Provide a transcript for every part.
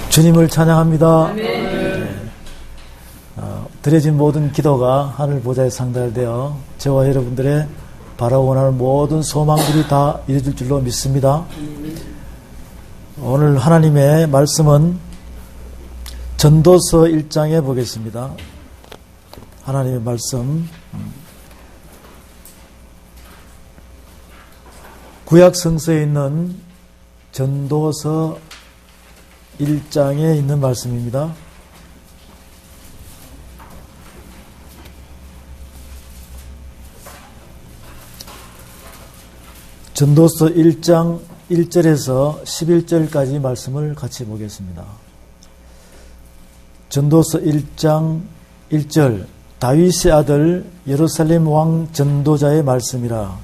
주님을 찬양합니다. 네. 드려진 모든 기도가 하늘 보좌에 상달되어 저와 여러분들의 바라원하는 모든 소망들이 다 이루어질 줄로 믿습니다. 오늘 하나님의 말씀은 전도서 1장에 보겠습니다. 하나님의 말씀 구약 성서에 있는 전도서 1장에 있는 말씀입니다. 전도서 1장 1절에서 11절까지 말씀을 같이 보겠습니다. 전도서 1장 1절 다윗의 아들 예루살렘 왕 전도자의 말씀이라.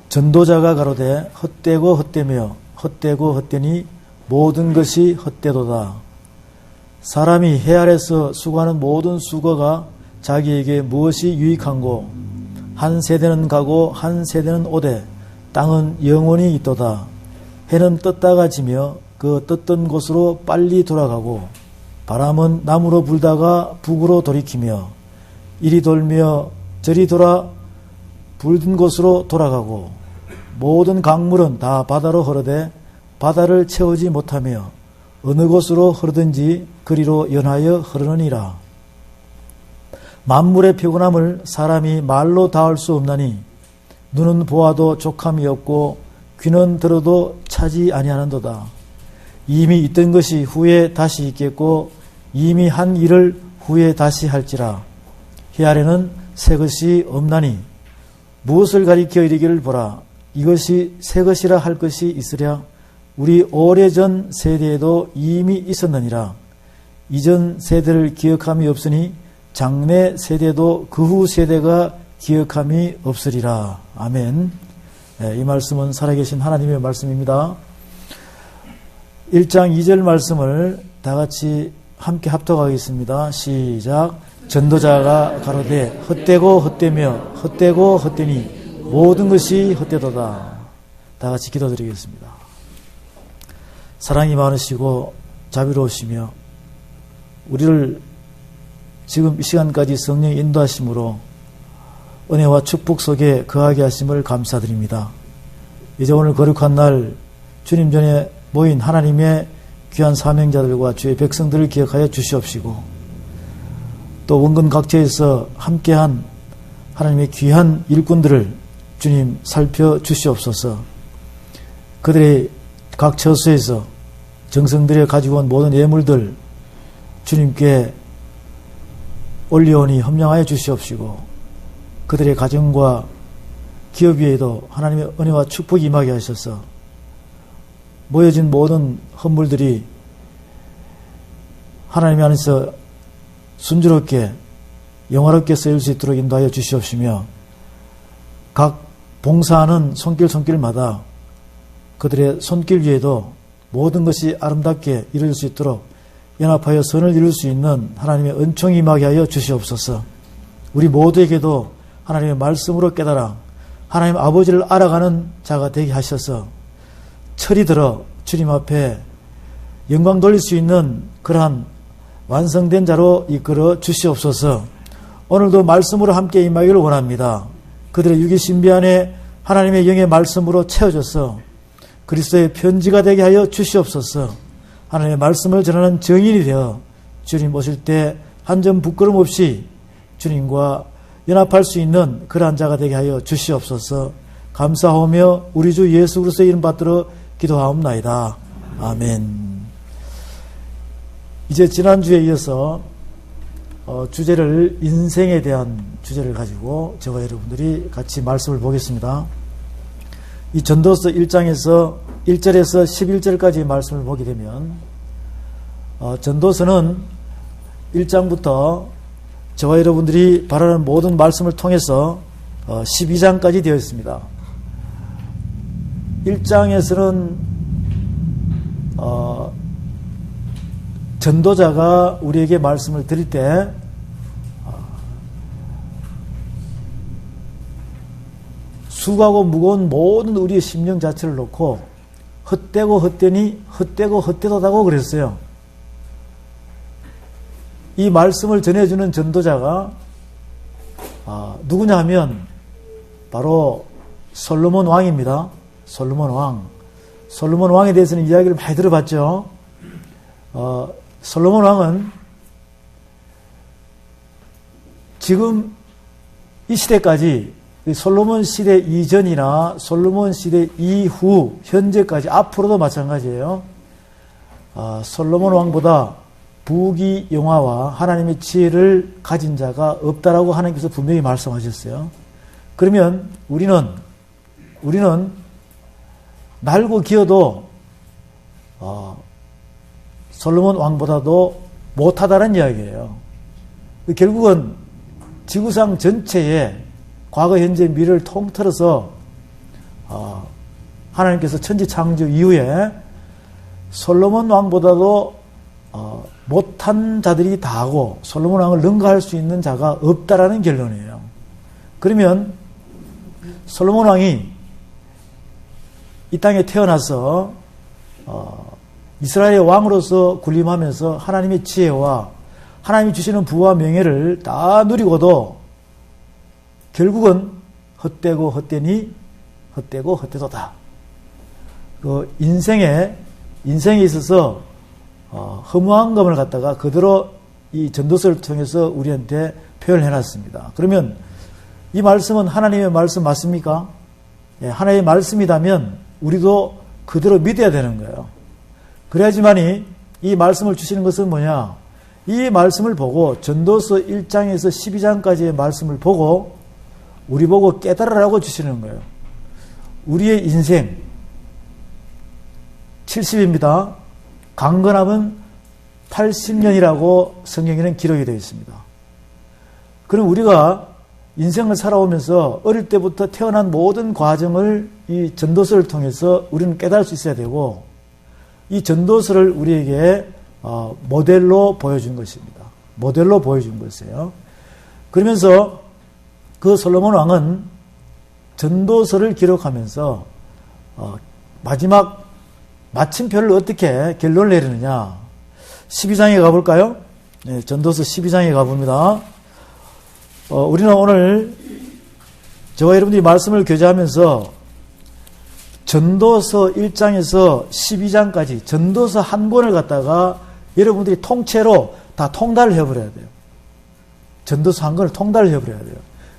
전도자가 가로되 헛되고 헛되며 헛되고 헛되니 모든 것이 헛되도다. 사람이 해 아래서 수고하는 모든 수고가 자기에게 무엇이 유익한고 한 세대는 가고 한 세대는 오되 땅은 영원히 있도다. 해는 떴다가 지며 그 떴던 곳으로 빨리 돌아가고 바람은 남으로 불다가 북으로 돌이키며 이리 돌며 저리 돌아 불든 곳으로 돌아가고 모든 강물은 다 바다로 흐르되 바다를 채우지 못하며 어느 곳으로 흐르든지 그리로 연하여 흐르느니라. 만물의 피곤함을 사람이 말로 다할 수 없나니 눈은 보아도 족함이 없고 귀는 들어도 차지 아니하는도다. 이미 있던 것이 후에 다시 있겠고 이미 한 일을 후에 다시 할지라. 해 아래는 새 것이 없나니 무엇을 가리켜 이르기를 보라. 이것이 새 것이라 할 것이 있으랴. 우리 오래전 세대에도 이미 있었느니라. 이전 세대를 기억함이 없으니 장래 세대도 그 후 세대가 기억함이 없으리라. 아멘. 이 말씀은 살아계신 하나님의 말씀입니다. 1장 2절 말씀을 다 같이 함께 합독하겠습니다. 시작. 전도자가 가로되 헛되고 헛되며 헛되고 헛되니 모든 것이 헛되도다. 다 같이 기도드리겠습니다. 사랑이 많으시고 자비로우시며 우리를 지금 이 시간까지 성령의 인도하심으로 은혜와 축복 속에 거하게 하심을 감사드립니다. 이제 오늘 거룩한 날 주님 전에 모인 하나님의 귀한 사명자들과 주의 백성들을 기억하여 주시옵시고 또 원근 각처에서 함께한 하나님의 귀한 일꾼들을 주님 살펴주시옵소서. 그들의 각 처소에서 정성들여 가지고 온 모든 예물들 주님께 올려오니 협량하여 주시옵시고 그들의 가정과 기업 위에도 하나님의 은혜와 축복이 임하게 하셔서 모여진 모든 헌물들이 하나님 안에서 순조롭게 영화롭게 쓰일 수 있도록 인도하여 주시옵시며 각 봉사하는 손길마다 그들의 손길 위에도 모든 것이 아름답게 이루어질 수 있도록 연합하여 선을 이룰 수 있는 하나님의 은총이 임하게 하여 주시옵소서. 우리 모두에게도 하나님의 말씀으로 깨달아 하나님 아버지를 알아가는 자가 되게 하셔서 철이 들어 주님 앞에 영광 돌릴 수 있는 그러한 완성된 자로 이끌어 주시옵소서. 오늘도 말씀으로 함께 임하기를 원합니다. 그들의 육의 신비 안에 하나님의 영의 말씀으로 채워져서 그리스도의 편지가 되게 하여 주시옵소서. 하나님의 말씀을 전하는 증인이 되어 주님 오실 때 한 점 부끄럼 없이 주님과 연합할 수 있는 그러한 자가 되게 하여 주시옵소서. 감사하며 우리 주 예수 그리스도의 이름 받들어 기도하옵나이다. 아멘. 이제 지난주에 이어서 주제를 인생에 대한 주제를 가지고 저와 여러분들이 같이 말씀을 보겠습니다. 이 전도서 1장에서 1절에서 11절까지 말씀을 보게 되면 전도서는 1장부터 저와 여러분들이 바라는 모든 말씀을 통해서 12장까지 되어 있습니다. 1장에서는 전도자가 우리에게 말씀을 드릴 때 수고하고 무거운 모든 우리의 심령 자체를 놓고 헛되고 헛되니 헛되고 헛되도다고 그랬어요. 이 말씀을 전해주는 전도자가 누구냐 하면 바로 솔로몬 왕입니다. 솔로몬 왕. 솔로몬 왕에 대해서는 이야기를 많이 들어봤죠. 솔로몬 왕은 지금 이 시대까지 솔로몬 시대 이전이나 솔로몬 시대 이후 현재까지 앞으로도 마찬가지예요. 솔로몬 왕보다 부귀영화와 하나님의 지혜를 가진 자가 없다라고 하나님께서 분명히 말씀하셨어요. 그러면 우리는 날고 기어도 솔로몬 왕보다도 못하다는 이야기예요. 결국은 지구상 전체에 과거, 현재, 미래를 통틀어서 하나님께서 천지 창조 이후에 솔로몬 왕보다도 못한 자들이 다 하고 솔로몬 왕을 능가할 수 있는 자가 없다라는 결론이에요. 그러면 솔로몬 왕이 이 땅에 태어나서 이스라엘의 왕으로서 군림하면서 하나님의 지혜와 하나님이 주시는 부와 명예를 다 누리고도 결국은 헛되고 헛되니 헛되고 헛되도다. 그 인생에 있어서 허무한 것을 갖다가 그대로 이 전도서를 통해서 우리한테 표현해 놨습니다. 그러면 이 말씀은 하나님의 말씀 맞습니까? 예, 하나님의 말씀이라면 우리도 그대로 믿어야 되는 거예요. 그래야지만이 이 말씀을 주시는 것은 뭐냐? 이 말씀을 보고 전도서 1장에서 12장까지의 말씀을 보고 우리 보고 깨달으라고 주시는 거예요. 우리의 인생 70입니다. 강건함은 80년이라고 성경에는 기록이 되어 있습니다. 그럼 우리가 인생을 살아오면서 어릴 때부터 태어난 모든 과정을 이 전도서를 통해서 우리는 깨달을 수 있어야 되고 이 전도서를 우리에게 모델로 보여준 것입니다. 모델로 보여준 것이에요. 그러면서 그 솔로몬 왕은 전도서를 기록하면서 마지막 마침표를 어떻게 결론을 내리느냐. 12장에 가볼까요? 네, 전도서 12장에 가봅니다. 우리는 오늘 저와 여러분들이 말씀을 교제하면서 전도서 1장에서 12장까지 전도서 한 권을 갖다가 여러분들이 통째로 다 통달을 해버려야 돼요. 전도서 한 권을 통달을 해버려야 돼요.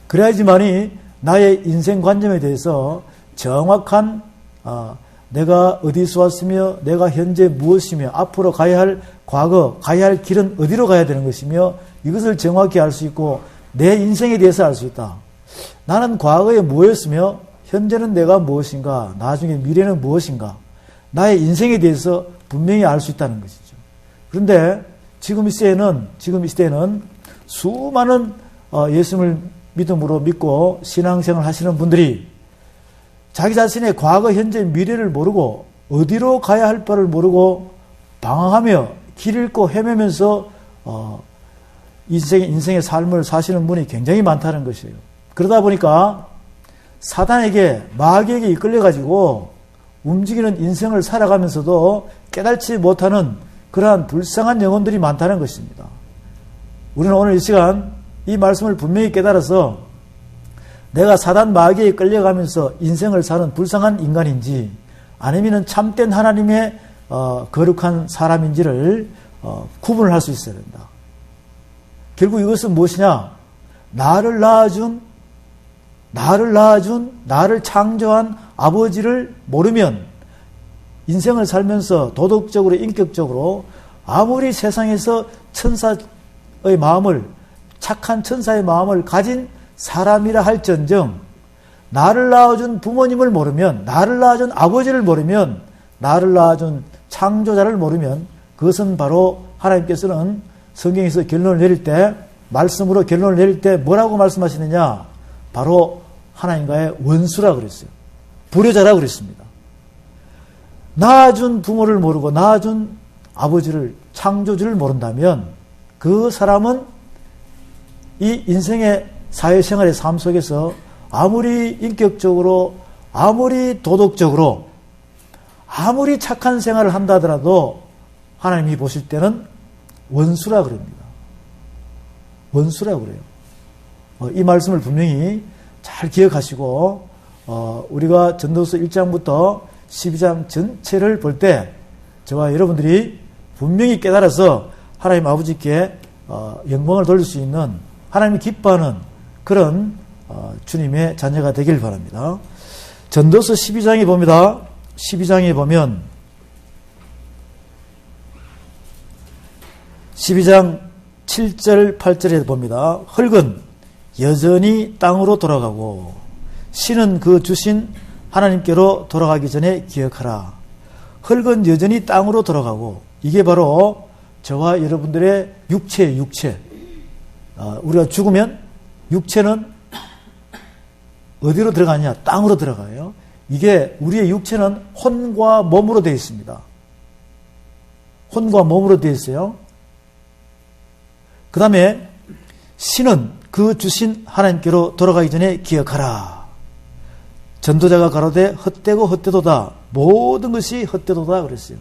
그래야지만이 나의 인생 관점에 대해서 정확한 내가 어디서 왔으며 내가 현재 무엇이며 앞으로 가야 할 과거, 가야 할 길은 어디로 가야 되는 것이며 이것을 정확히 알 수 있고 내 인생에 대해서 알 수 있다. 나는 과거에 무엇이었으며 현재는 내가 무엇인가, 나중에 미래는 무엇인가, 나의 인생에 대해서 분명히 알 수 있다는 것이죠. 그런데 지금 이 시대에는 수많은 예수님을 믿음으로 믿고 신앙생활 하시는 분들이 자기 자신의 과거, 현재, 미래를 모르고 어디로 가야 할 바를 모르고 방황하며 길 잃고 헤매면서 인생의 삶을 사시는 분이 굉장히 많다는 것이에요. 그러다 보니까 사단에게, 마귀에게 이끌려가지고 움직이는 인생을 살아가면서도 깨달지 못하는 그러한 불쌍한 영혼들이 많다는 것입니다. 우리는 오늘 이 시간 이 말씀을 분명히 깨달아서 내가 사단 마귀에 끌려가면서 인생을 사는 불쌍한 인간인지 아니면 참된 하나님의 거룩한 사람인지를 구분을 할 수 있어야 된다. 결국 이것은 무엇이냐? 나를 낳아준, 나를 창조한 아버지를 모르면 인생을 살면서 도덕적으로, 인격적으로 아무리 세상에서 천사의 마음을, 착한 천사의 마음을 가진 사람이라 할전정 나를 낳아준 부모님을 모르면, 나를 낳아준 아버지를 모르면, 나를 낳아준 창조자를 모르면 그것은 바로 하나님께서는 성경에서 결론을 내릴 때, 말씀으로 결론을 내릴 때 뭐라고 말씀하시느냐? 바로 하나님과의 원수라 그랬어요. 불효자라 그랬습니다. 낳아준 부모를 모르고 낳아준 아버지를, 창조주를 모른다면 그 사람은 이 인생의 사회생활의 삶 속에서 아무리 인격적으로, 아무리 도덕적으로, 아무리 착한 생활을 한다 하더라도 하나님이 보실 때는 원수라 그럽니다. 원수라고 그래요. 이 말씀을 분명히 잘 기억하시고 우리가 전도서 1장부터 12장 전체를 볼 때 저와 여러분들이 분명히 깨달아서 하나님 아버지께 영광을 돌릴 수 있는 하나님이 기뻐하는 그런 주님의 자녀가 되길 바랍니다. 전도서 12장에 봅니다. 12장에 보면 12장 7절 8절에 봅니다. 흙은 여전히 땅으로 돌아가고 신은 그 주신 하나님께로 돌아가기 전에 기억하라. 흙은 여전히 땅으로 돌아가고 이게 바로 저와 여러분들의 육체예요. 육체. 우리가 죽으면 육체는 어디로 들어가냐? 땅으로 들어가요. 이게 우리의 육체는 혼과 몸으로 되어 있습니다. 혼과 몸으로 되어 있어요. 그 다음에 신은 그 주신 하나님께로 돌아가기 전에 기억하라. 전도자가 가로되 헛되고 헛되도다. 모든 것이 헛되도다 그랬어요.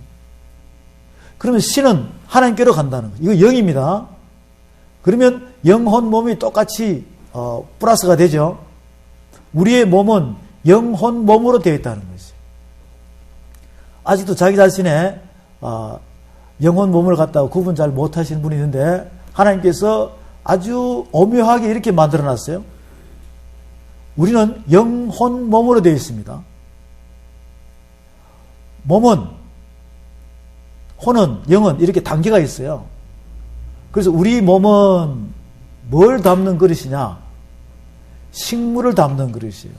그러면 신은 하나님께로 간다는 거예요. 이거 영입니다. 그러면 영혼 몸이 똑같이 플러스가 되죠. 우리의 몸은 영혼 몸으로 되어 있다는 거죠. 아직도 자기 자신의 영혼 몸을 갖다가 구분 잘 못하시는 분이 있는데 하나님께서 아주 오묘하게 이렇게 만들어놨어요. 우리는 영혼 몸으로 되어 있습니다. 몸은, 혼은, 영은 이렇게 단계가 있어요. 그래서 우리 몸은 뭘 담는 그릇이냐? 식물을 담는 그릇이에요.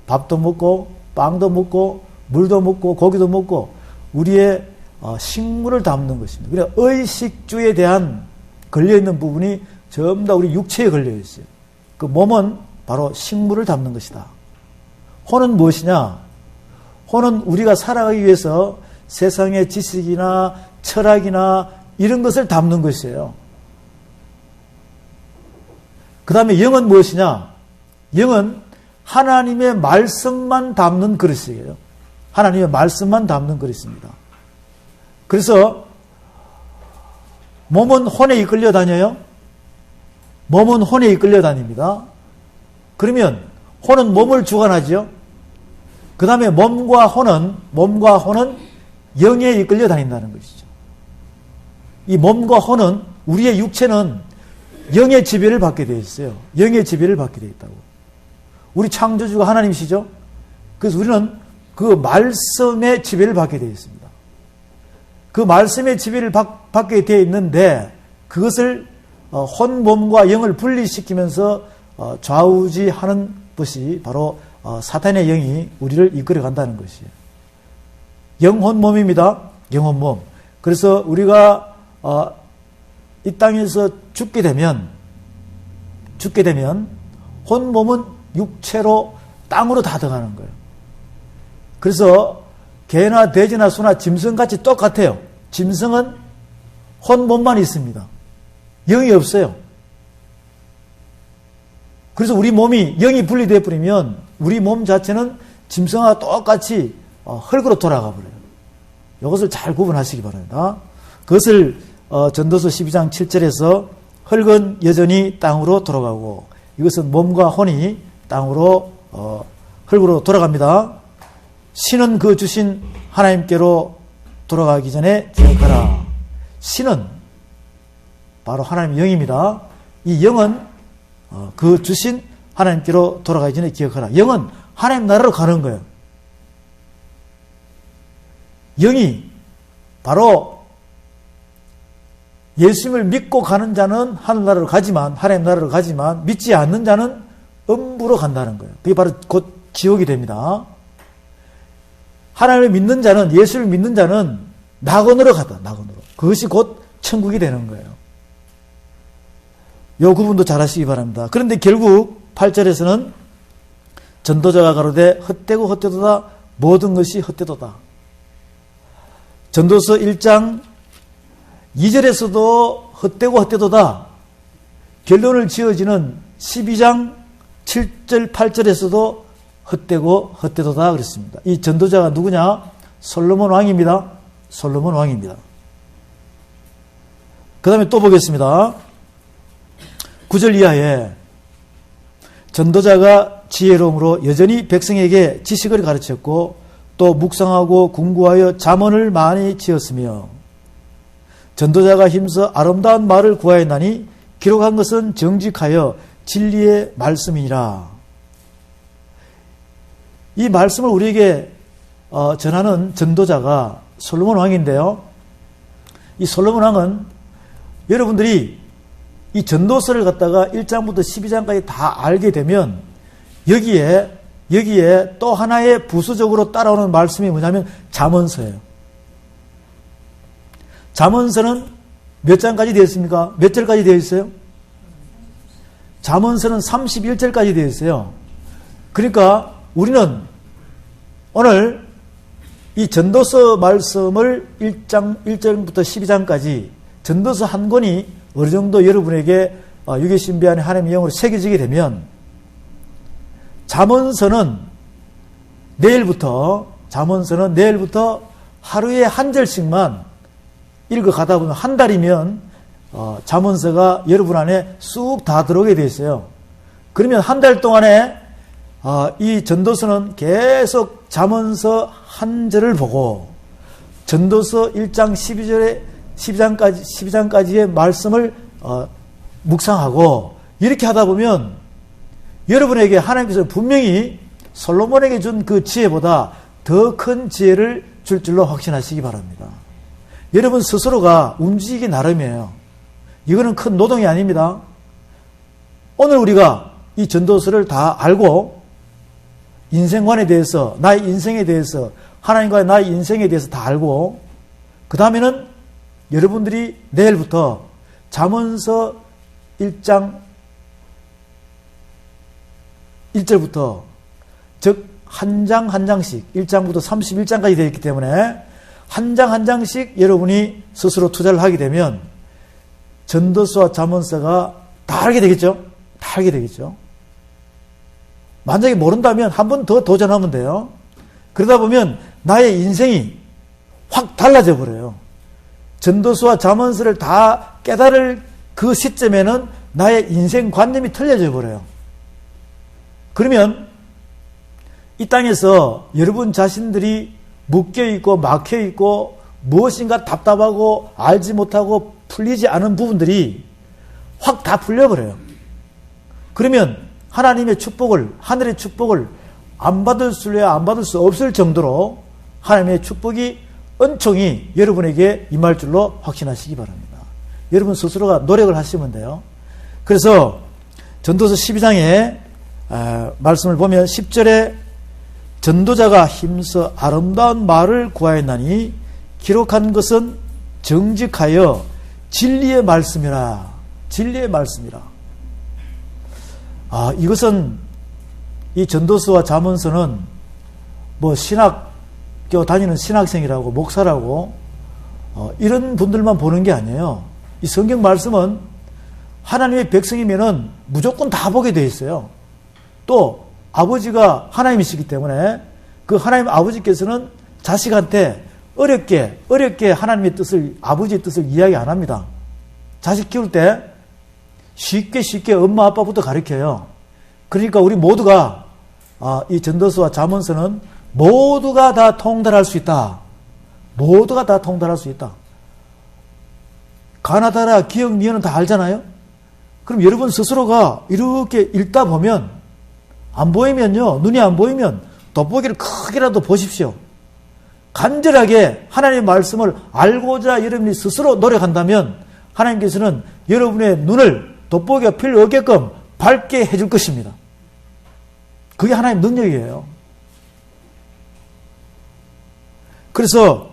밥도 먹고 빵도 먹고 물도 먹고 고기도 먹고 우리의 식물을 담는 것입니다. 그래서 의식주에 대한 걸려있는 부분이 전부 다 우리 육체에 걸려있어요. 그 몸은 바로 식물을 담는 것이다. 혼은 무엇이냐? 혼은 우리가 살아가기 위해서 세상의 지식이나 철학이나 이런 것을 담는 것이에요. 그 다음에 영은 무엇이냐? 영은 하나님의 말씀만 담는 그릇이에요. 하나님의 말씀만 담는 그릇입니다. 그래서 몸은 혼에 이끌려 다녀요. 몸은 혼에 이끌려 다닙니다. 그러면 혼은 몸을 주관하죠. 그 다음에 몸과 혼은 영에 이끌려 다닌다는 것이죠. 이 몸과 혼은 우리의 육체는 영의 지배를 받게 되어 있어요. 영의 지배를 받게 되어 있다고. 우리 창조주가 하나님이시죠. 그래서 우리는 그 말씀의 지배를 받게 되어 있습니다. 그 말씀의 지배를 받게 되어 있는데 그것을 혼, 몸과 영을 분리시키면서 좌우지하는 것이 바로 사탄의 영이 우리를 이끌어 간다는 것이에요. 영혼 몸입니다. 영혼 몸. 그래서 우리가 이 땅에서 죽게 되면 혼 몸은 육체로 땅으로 다 들어가는 거예요. 그래서 개나 돼지나 소나 짐승같이 똑같아요. 짐승은 혼 몸만 있습니다. 영이 없어요. 그래서 우리 몸이 영이 분리되어 버리면 우리 몸 자체는 짐승과 똑같이 흙으로 돌아가 버려요. 이것을 잘 구분하시기 바랍니다. 그것을 전도서 12장 7절에서 흙은 여전히 땅으로 돌아가고 이것은 몸과 혼이 땅으로 흙으로 돌아갑니다. 신은 그 주신 하나님께로 돌아가기 전에 기억하라. 신은 바로 하나님의 영입니다. 이 영은 그 주신 하나님께로 돌아가기 전에 기억하라. 영은 하나님 나라로 가는 거예요. 영이 바로 예수님을 믿고 가는 자는 하늘나라로 가지만 하나님 나라로 가지만 믿지 않는 자는 음부로 간다는 거예요. 그게 바로 곧 지옥이 됩니다. 하나님을 믿는 자는 예수를 믿는 자는 낙원으로 가다. 낙원으로. 그것이 곧 천국이 되는 거예요. 요 구분도 잘 하시기 바랍니다. 그런데 결국 8절에서는 전도자가 가로되 헛되고 헛되도다 모든 것이 헛되도다. 전도서 1장 2절에서도 헛되고 헛되도다. 결론을 지어지는 12장 7절 8절에서도 헛되고 헛되도다 그랬습니다. 이 전도자가 누구냐? 솔로몬 왕입니다. 솔로몬 왕입니다. 그 다음에 또 보겠습니다. 9절 이하에 전도자가 지혜로움으로 여전히 백성에게 지식을 가르쳤고 또 묵상하고 궁구하여 잠언을 많이 지었으며 전도자가 힘써 아름다운 말을 구하였나니 기록한 것은 정직하여 진리의 말씀이니라. 이 말씀을 우리에게 전하는 전도자가 솔로몬 왕인데요. 이 솔로몬 왕은 여러분들이 이 전도서를 갖다가 1장부터 12장까지 다 알게 되면 여기에 또 하나의 부수적으로 따라오는 말씀이 뭐냐면 잠언서예요. 잠언서는 몇 장까지 되어 있습니까? 몇 절까지 되어 있어요? 잠언서는 31절까지 되어 있어요. 그러니까 우리는 오늘 이 전도서 말씀을 1절부터 12장까지 전도서 한 권이 어느 정도 여러분에게 유교신비 안에 하나님의 영으로 새겨지게 되면 잠언서는 내일부터 하루에 한 절씩만 읽어가다 보면 한 달이면 잠언서가 여러분 안에 쑥 다 들어오게 되어 있어요. 그러면 한 달 동안에 이 전도서는 계속 잠언서 한 절을 보고 전도서 1장 12장까지의 말씀을 묵상하고 이렇게 하다 보면 여러분에게 하나님께서 분명히 솔로몬에게 준 그 지혜보다 더 큰 지혜를 줄 줄로 확신하시기 바랍니다. 여러분 스스로가 움직이기 나름이에요. 이거는 큰 노동이 아닙니다. 오늘 우리가 이 전도서를 다 알고 인생관에 대해서, 나의 인생에 대해서, 하나님과의 나의 인생에 대해서 다 알고 그 다음에는 여러분들이 내일부터 잠언서 1장 1절부터 즉 한 장 한 장씩 1장부터 31장까지 되어 있기 때문에 한 장 한 장씩 여러분이 스스로 투자를 하게 되면 전도서와 잠언서가 다 알게 되겠죠? 다 알게 되겠죠? 만약에 모른다면 한 번 더 도전하면 돼요. 그러다 보면 나의 인생이 확 달라져 버려요. 전도서와 잠언서를 다 깨달을 그 시점에는 나의 인생 관념이 틀려져 버려요. 그러면 이 땅에서 여러분 자신들이 묶여있고 막혀있고 무엇인가 답답하고 알지 못하고 풀리지 않은 부분들이 확 다 풀려버려요. 그러면 하나님의 축복을, 하늘의 축복을 안 받을 수야 안 받을 수 없을 정도로 하나님의 축복이 은총이 여러분에게 임할 줄로 확신하시기 바랍니다. 여러분 스스로가 노력을 하시면 돼요. 그래서 전도서 12장에 말씀을 보면 10절에 전도자가 힘써 아름다운 말을 구하였나니 기록한 것은 정직하여 진리의 말씀이라. 진리의 말씀이라. 이것은 이 전도서와 잠언서는 뭐 신학교 다니는 신학생이라고 목사라고 이런 분들만 보는 게 아니에요. 이 성경 말씀은 하나님의 백성이면은 무조건 다 보게 돼 있어요. 또 아버지가 하나님이시기 때문에 그 하나님 아버지께서는 자식한테 어렵게 하나님의 뜻을, 아버지의 뜻을 이야기 안 합니다. 자식 키울 때 쉽게 엄마 아빠부터 가르쳐요. 그러니까 우리 모두가 이 전도서와 잠언서는 모두가 다 통달할 수 있다. 모두가 다 통달할 수 있다. 가나다라, 기역, 미연은 다 알잖아요. 그럼 여러분 스스로가 이렇게 읽다 보면 안 보이면요, 눈이 안 보이면 돋보기를 크게라도 보십시오. 간절하게 하나님의 말씀을 알고자 여러분이 스스로 노력한다면 하나님께서는 여러분의 눈을 돋보기가 필요 없게끔 밝게 해줄 것입니다. 그게 하나님의 능력이에요. 그래서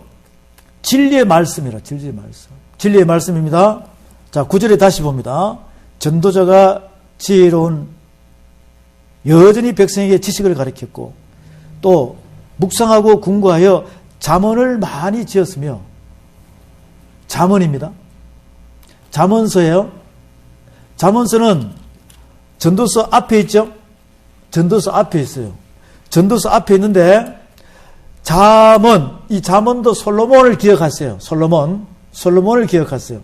진리의 말씀이라, 진리의 말씀. 진리의 말씀입니다. 자, 9절에 다시 봅니다. 전도자가 지혜로운 여전히 백성에게 지식을 가르쳤고 또 묵상하고 궁구하여 잠언을 많이 지었으며, 잠언입니다. 잠언서예요. 잠언서는 전도서 앞에 있죠. 전도서 앞에 있어요. 전도서 앞에 있는데 잠언, 이 잠언도 솔로몬을 기억하세요. 솔로몬을 기억하세요.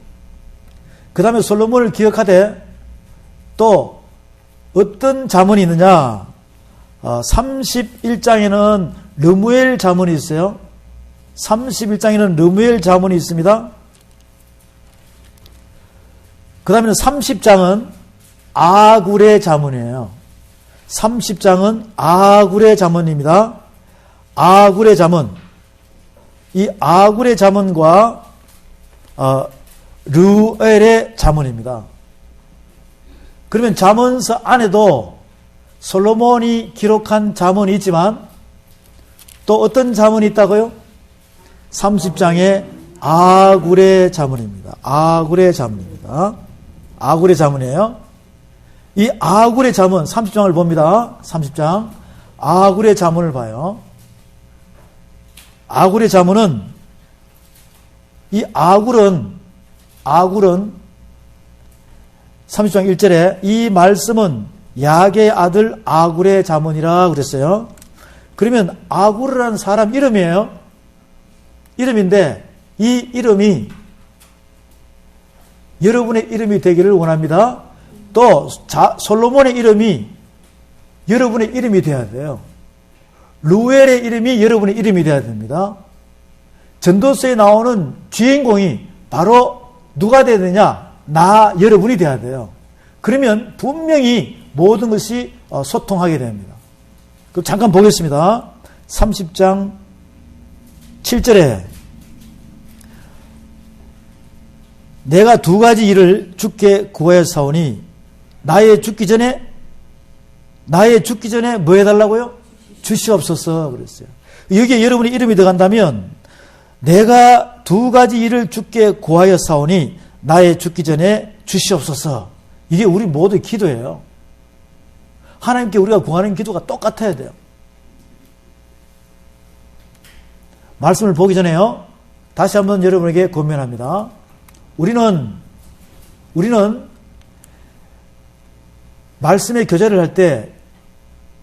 그 다음에 솔로몬을 기억하되 또 어떤 자문이 있느냐? 31장에는 르무엘 자문이 있어요. 31장에는 르무엘 자문이 있습니다. 그 다음에는 30장은 아굴의 자문이에요. 30장은 아굴의 자문입니다. 아굴의 자문. 이 아굴의 자문과 르무엘의 자문입니다. 그러면 자문서 안에도 솔로몬이 기록한 자문이 있지만 또 어떤 자문이 있다고요? 30장에 아굴의 자문입니다. 아굴의 자문입니다. 아굴의 자문이에요. 이 아굴의 자문 30장을 봅니다. 30장 아굴의 자문을 봐요. 아굴의 자문은 이 아굴은 30장 1절에 이 말씀은 야게의 아들 아굴의 자문이라 그랬어요. 그러면 아굴이라는 사람 이름이에요. 이름인데 이 이름이 여러분의 이름이 되기를 원합니다. 또 솔로몬의 이름이 여러분의 이름이 되어야 돼요. 루엘의 이름이 여러분의 이름이 되어야 됩니다. 전도서에 나오는 주인공이 바로 누가 되어야 되냐? 나 여러분이 되어야 돼요. 그러면 분명히 모든 것이 소통하게 됩니다. 그럼 잠깐 보겠습니다. 30장 7절에 내가 두 가지 일을 주께 구하였사오니 나의 죽기 전에 뭐 해달라고요? 주시옵소서 그랬어요. 여기에 여러분의 이름이 들어간다면 내가 두 가지 일을 주께 구하였사오니 나의 죽기 전에 주시옵소서. 이게 우리 모두의 기도예요. 하나님께 우리가 구하는 기도가 똑같아야 돼요. 말씀을 보기 전에요. 다시 한번 여러분에게 권면합니다. 우리는 말씀의 교제를 할 때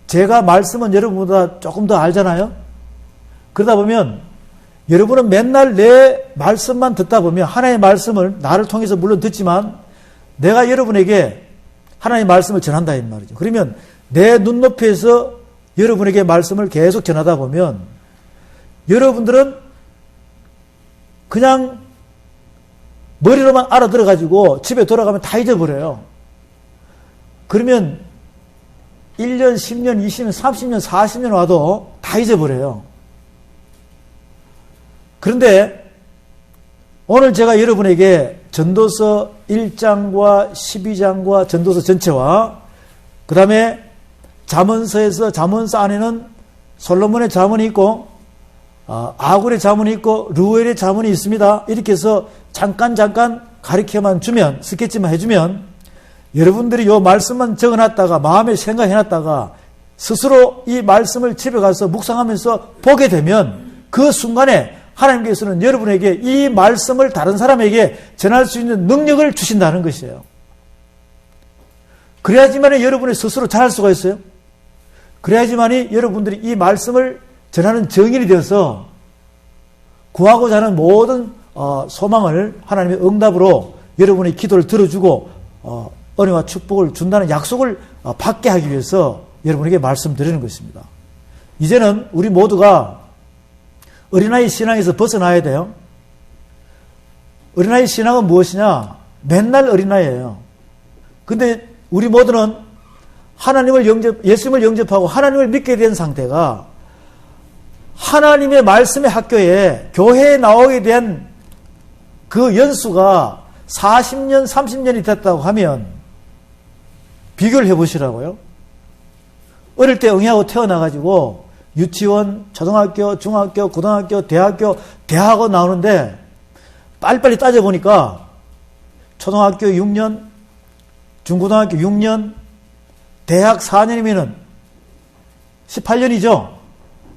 제가 말씀은 여러분보다 조금 더 알잖아요. 그러다 보면 여러분은 맨날 내 말씀만 듣다 보면 하나님의 말씀을 나를 통해서 물론 듣지만 내가 여러분에게 하나님의 말씀을 전한다 이 말이죠. 그러면 내 눈높이에서 여러분에게 말씀을 계속 전하다 보면 여러분들은 그냥 머리로만 알아들어가지고 집에 돌아가면 다 잊어버려요. 그러면 1년, 10년, 20년, 30년, 40년 와도 다 잊어버려요. 그런데 오늘 제가 여러분에게 전도서 1장과 12장과 전도서 전체와 그 다음에 잠언서에서 잠언서 안에는 솔로몬의 잠언이 있고 아굴의 잠언이 있고 르무엘의 잠언이 있습니다. 이렇게 해서 잠깐 가르쳐만 주면 스케치만 해주면 여러분들이 이 말씀만 적어놨다가 마음에 생각해놨다가 스스로 이 말씀을 집에 가서 묵상하면서 보게 되면 그 순간에 하나님께서는 여러분에게 이 말씀을 다른 사람에게 전할 수 있는 능력을 주신다는 것이에요. 그래야지만 여러분이 스스로 잘할 수가 있어요. 그래야지만 여러분들이 이 말씀을 전하는 정인이 되어서 구하고자 하는 모든 소망을 하나님의 응답으로 여러분의 기도를 들어주고 은혜와 축복을 준다는 약속을 받게 하기 위해서 여러분에게 말씀드리는 것입니다. 이제는 우리 모두가 어린아이 신앙에서 벗어나야 돼요. 어린아이 신앙은 무엇이냐? 맨날 어린아이예요. 근데 우리 모두는 예수님을 영접하고 하나님을 믿게 된 상태가 하나님의 말씀의 학교에 교회에 나오게 된 그 연수가 40년, 30년이 됐다고 하면 비교를 해보시라고요. 어릴 때 응애하고 태어나가지고 유치원, 초등학교, 중학교, 고등학교, 대학원 나오는데 빨리빨리 따져보니까 초등학교 6년, 중고등학교 6년, 대학 4년이면 18년이죠.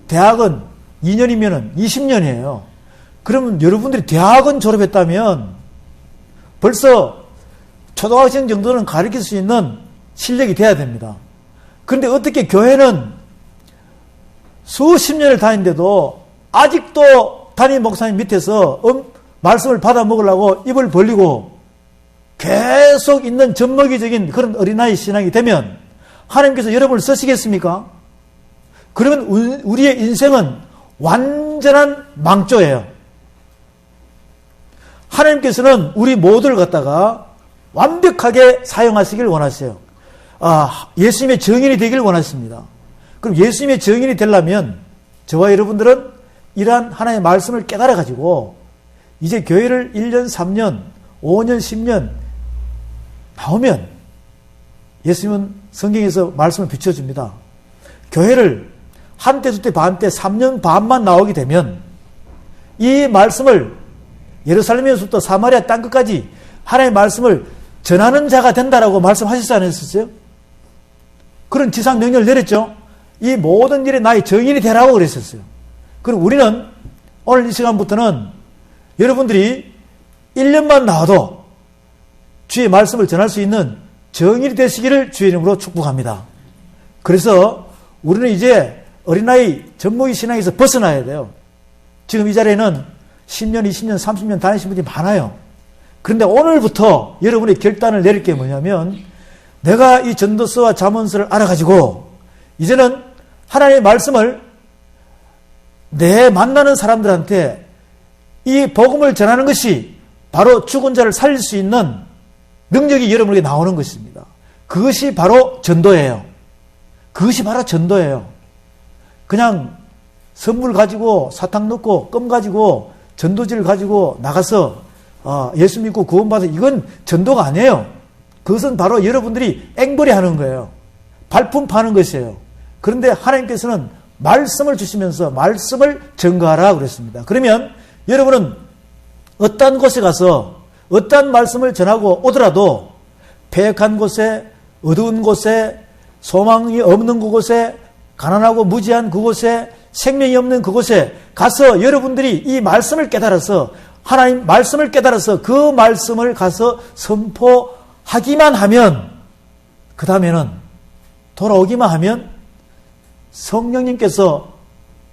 대학은 2년이면 20년이에요. 그러면 여러분들이 대학원 졸업했다면 벌써 초등학생 정도는 가르칠 수 있는 실력이 돼야 됩니다. 그런데 어떻게 교회는 수십 년을 다니는데도 아직도 담임 목사님 밑에서 말씀을 받아 먹으려고 입을 벌리고 계속 있는 젖먹이적인 그런 어린아이 신앙이 되면 하나님께서 여러분을 쓰시겠습니까? 그러면 우리의 인생은 완전한 망조예요. 하나님께서는 우리 모두를 갖다가 완벽하게 사용하시길 원하세요. 예수님의 증인이 되길 원하십니다. 그럼 예수님의 증인이 되려면 저와 여러분들은 이러한 하나님의 말씀을 깨달아가지고 이제 교회를 1년, 3년, 5년, 10년 나오면 예수님은 성경에서 말씀을 비춰줍니다. 교회를 한때, 두때, 반때, 3년 반만 나오게 되면 이 말씀을 예루살렘에서부터 사마리아 땅끝까지 하나님의 말씀을 전하는 자가 된다라고 말씀하셨지 않으셨어요? 그런 지상 명령을 내렸죠. 이 모든 일에 나의 증인이 되라고 그랬었어요. 그럼 우리는 오늘 이 시간부터는 여러분들이 1년만 나와도 주의 말씀을 전할 수 있는 증인이 되시기를 주의 이름으로 축복합니다. 그래서 우리는 이제 어린아이 젖먹이 신앙에서 벗어나야 돼요. 지금 이 자리에는 10년, 20년, 30년 다니신 분들이 많아요. 그런데 오늘부터 여러분의 결단을 내릴 게 뭐냐면 내가 이 전도서와 잠언서를 알아가지고 이제는 하나님의 말씀을 내 만나는 사람들한테 이 복음을 전하는 것이 바로 죽은 자를 살릴 수 있는 능력이 여러분에게 나오는 것입니다. 그것이 바로 전도예요. 그것이 바로 전도예요. 그냥 선물 가지고 사탕 넣고 껌 가지고 전도지를 가지고 나가서 예수 믿고 구원받아 이건 전도가 아니에요. 그것은 바로 여러분들이 앵벌이 하는 거예요. 발품 파는 것이에요. 그런데 하나님께서는 말씀을 주시면서 말씀을 증거하라 그랬습니다. 그러면 여러분은 어떤 곳에 가서 어떤 말씀을 전하고 오더라도 폐역한 곳에 어두운 곳에 소망이 없는 그곳에 가난하고 무지한 그곳에 생명이 없는 그곳에 가서 여러분들이 이 말씀을 깨달아서 하나님 말씀을 깨달아서 그 말씀을 가서 선포하기만 하면 그 다음에는 돌아오기만 하면 성령님께서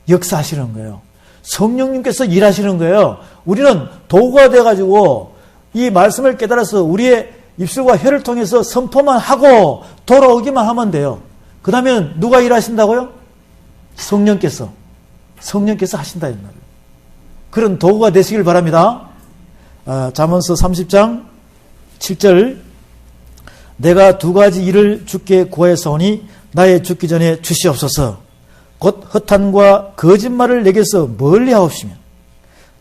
역사하시는 거예요. 성령님께서 일하시는 거예요. 우리는 도구가 돼가지고 이 말씀을 깨달아서 우리의 입술과 혀를 통해서 선포만 하고 돌아오기만 하면 돼요. 그 다음에 누가 일하신다고요? 성령께서 하신다 이 말이에요. 그런 도구가 되시길 바랍니다. 잠언서 30장 7절 내가 두 가지 일을 주께 구하였사오니 나의 죽기 전에 주시옵소서. 곧 허탄과 거짓말을 내게서 멀리하옵시며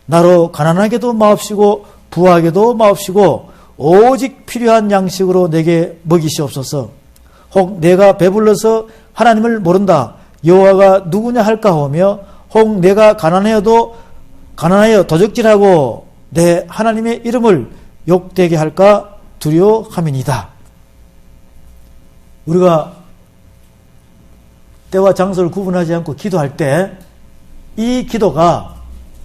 나로 가난하게도 마옵시고 부하게도 마옵시고 오직 필요한 양식으로 내게 먹이시옵소서. 혹 내가 배불러서 하나님을 모른다 여호와가 누구냐 할까 하며 혹 내가 가난하여 도적질하고 내 하나님의 이름을 욕되게 할까 두려워함이니이다. 우리가 때와 장소를 구분하지 않고 기도할 때 이 기도가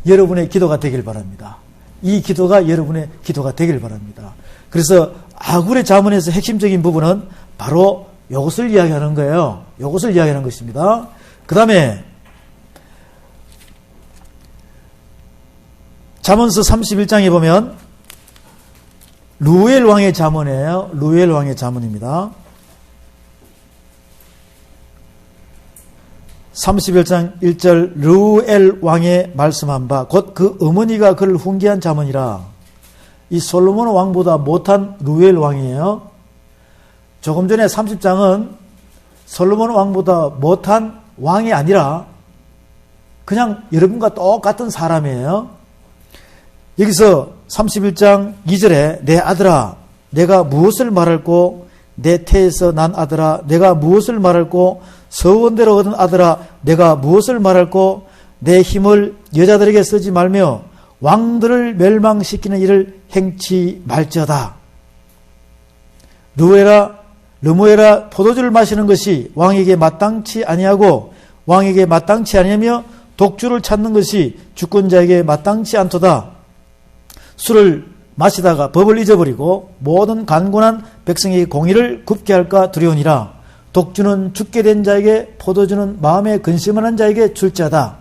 여러분의 기도가 되길 바랍니다. 이 기도가 여러분의 기도가 되길 바랍니다. 그래서 아굴의 잠언에서 핵심적인 부분은 바로 이것을 이야기하는 거예요. 이것을 이야기하는 것입니다. 그 다음에 잠언서 31장에 보면 루엘 왕의 잠언이에요. 루엘 왕의 잠언입니다. 31장 1절 루엘 왕의 말씀한 바 곧 그 어머니가 그를 훈계한 잠언이라. 이 솔로몬 왕보다 못한 루엘 왕이에요. 조금 전에 30장은 솔로몬 왕보다 못한 왕이 아니라 그냥 여러분과 똑같은 사람이에요. 여기서 31장 2절에 내 아들아 내가 무엇을 말할꼬 내 태에서 난 아들아 내가 무엇을 말할꼬 서원대로 얻은 아들아 내가 무엇을 말할꼬 내 힘을 여자들에게 쓰지 말며 왕들을 멸망시키는 일을 행치 말지어다. 르무에라 포도주를 마시는 것이 왕에게 마땅치 아니하고 왕에게 마땅치 아니하며 독주를 찾는 것이 주권자에게 마땅치 않도다. 술을 마시다가 법을 잊어버리고 모든 간곤한 백성에게 공의를 굽게 할까 두려우니라. 독주는 죽게 된 자에게 포도주는 마음에 근심하는 자에게 줄 자다.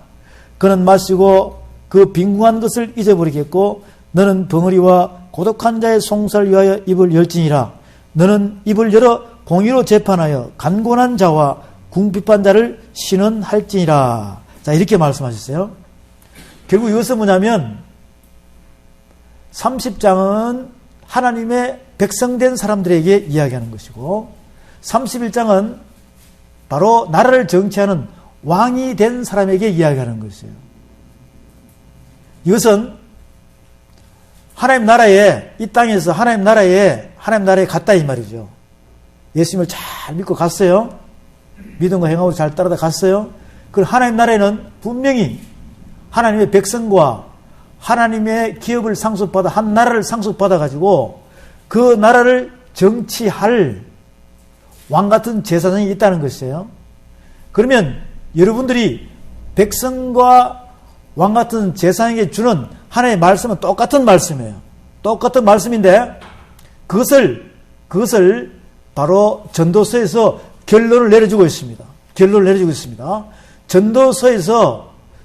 그는 마시고 그 빈궁한 것을 잊어버리겠고 너는 벙어리와 고독한 자의 송사를 위하여 입을 열지니라. 너는 입을 열어 공의로 재판하여 간곤한 자와 궁핍한 자를 신원할지니라. 자, 이렇게 말씀하셨어요. 결국 이것은 뭐냐면 30장은 하나님의 백성된 사람들에게 이야기하는 것이고 31장은 바로 나라를 정치하는 왕이 된 사람에게 이야기하는 것이에요. 이것은 하나님 나라에, 이 땅에서 하나님 나라에 갔다 이 말이죠. 예수님을 잘 믿고 갔어요. 믿음과 행하고 잘 따라다 갔어요. 그 하나님 나라에는 분명히 하나님의 백성과 하나님의 기업을 상속받아 한 나라를 상속받아 가지고 그 나라를 정치할 왕 같은 제사장이 있다는 것이에요. 그러면 여러분들이 백성과 왕 같은 제사장에게 주는 하나님의 말씀은 똑같은 말씀이에요. 똑같은 말씀인데 그것을 바로 전도서에서 결론을 내려주고 있습니다. 결론을 내려주고 있습니다.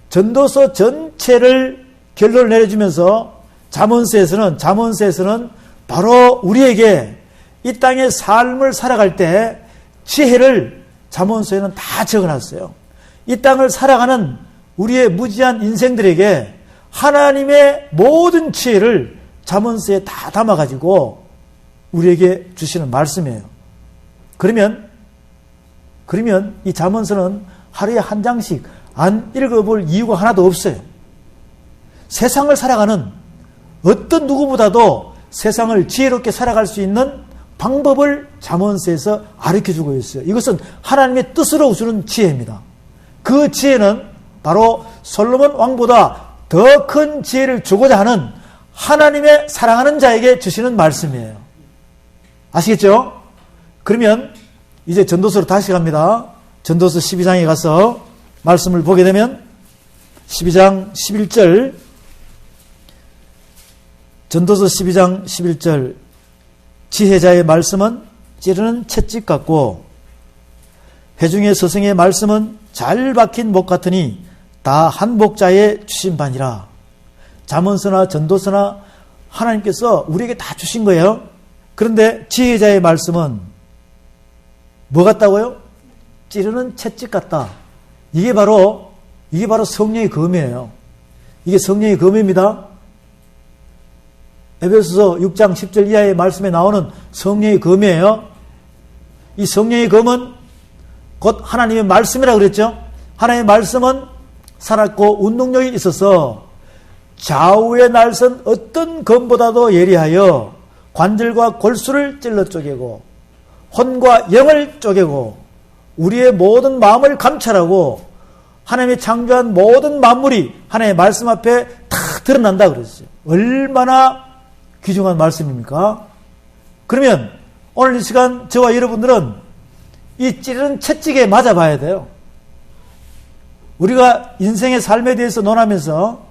전도서 전체를 결론을 내려주면서 잠언서에서는 바로 우리에게 이 땅의 삶을 살아갈 때 지혜를 잠언서에는 다 적어놨어요. 이 땅을 살아가는 우리의 무지한 인생들에게 하나님의 모든 지혜를 잠언서에 다 담아가지고 우리에게 주시는 말씀이에요. 그러면 이 잠언서는 하루에 한 장씩 안 읽어볼 이유가 하나도 없어요. 세상을 살아가는 어떤 누구보다도 세상을 지혜롭게 살아갈 수 있는 방법을 잠언서에서 가르쳐주고 있어요. 이것은 하나님의 뜻으로 주는 지혜입니다. 그 지혜는 바로 솔로몬 왕보다 더 큰 지혜를 주고자 하는 하나님의 사랑하는 자에게 주시는 말씀이에요. 아시겠죠? 그러면 이제 전도서로 다시 갑니다. 전도서 12장에 가서 말씀을 보게 되면 12장 11절 전도서 12장 11절 지혜자의 말씀은 찌르는 채찍 같고 회중의 스승의 말씀은 잘 박힌 목 같으니 다 한 목자에 주신 바니라. 잠언서나 전도서나 하나님께서 우리에게 다 주신 거예요. 그런데 지혜자의 말씀은 뭐 같다고요? 찌르는 채찍 같다. 이게 바로 성령의 검이에요. 이게 성령의 검입니다. 에베소서 6장 10절 이하의 말씀에 나오는 성령의 검이에요. 이 성령의 검은 곧 하나님의 말씀이라고 그랬죠. 하나님의 말씀은 살았고 운동력이 있어서 좌우에 날선 어떤 검보다도 예리하여 관절과 골수를 찔러 쪼개고 혼과 영을 쪼개고 우리의 모든 마음을 감찰하고 하나님이 창조한 모든 만물이 하나님의 말씀 앞에 다 드러난다 그랬어요. 얼마나 귀중한 말씀입니까? 그러면 오늘 이 시간 저와 여러분들은 이 찌르는 채찍에 맞아봐야 돼요. 우리가 인생의 삶에 대해서 논하면서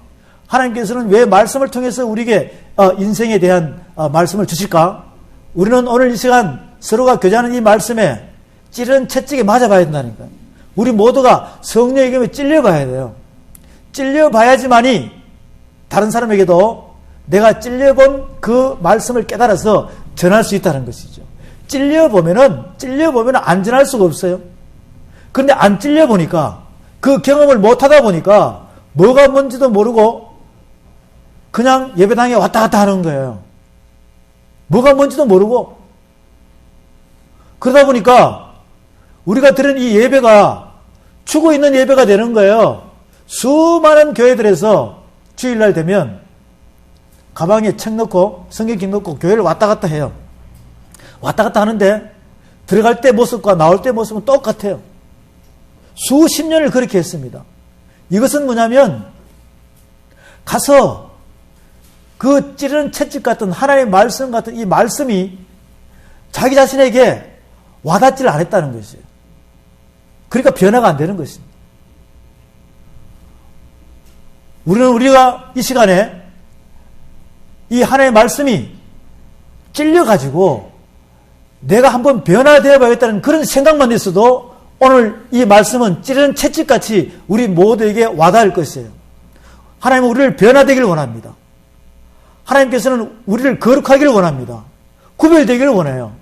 하나님께서는 왜 말씀을 통해서 우리에게 인생에 대한 말씀을 주실까? 우리는 오늘 이 시간 서로가 교제하는 이 말씀에 찌르는 채찍에 맞아봐야 된다니까. 우리 모두가 성령의 검에 찔려봐야 돼요. 찔려봐야지만이 다른 사람에게도 내가 찔려본 그 말씀을 깨달아서 전할 수 있다는 것이죠. 찔려보면은 안 전할 수가 없어요. 그런데 안 찔려보니까 그 경험을 못하다 보니까 뭐가 뭔지도 모르고 그냥 예배당에 왔다 갔다 하는 거예요. 뭐가 뭔지도 모르고 그러다 보니까 우리가 들은 이 예배가 죽어 있는 예배가 되는 거예요. 수많은 교회들에서 주일날 되면 가방에 책 넣고 성경책 넣고 교회를 왔다 갔다 해요. 왔다 갔다 하는데 들어갈 때 모습과 나올 때 모습은 똑같아요. 수십 년을 그렇게 했습니다. 이것은 뭐냐면 가서 그 찌르는 채찍 같은 하나님의 말씀 같은 이 말씀이 자기 자신에게 와닿지를 않았다는 것이에요. 그러니까 변화가 안 되는 것입니다. 우리가 이 시간에 이 하나님의 말씀이 찔려가지고 내가 한번 변화되어 봐야겠다는 그런 생각만 있어도 오늘 이 말씀은 찌르는 채찍같이 우리 모두에게 와닿을 것이에요. 하나님은 우리를 변화되기를 원합니다. 하나님께서는 우리를 거룩하기를 원합니다. 구별되기를 원해요.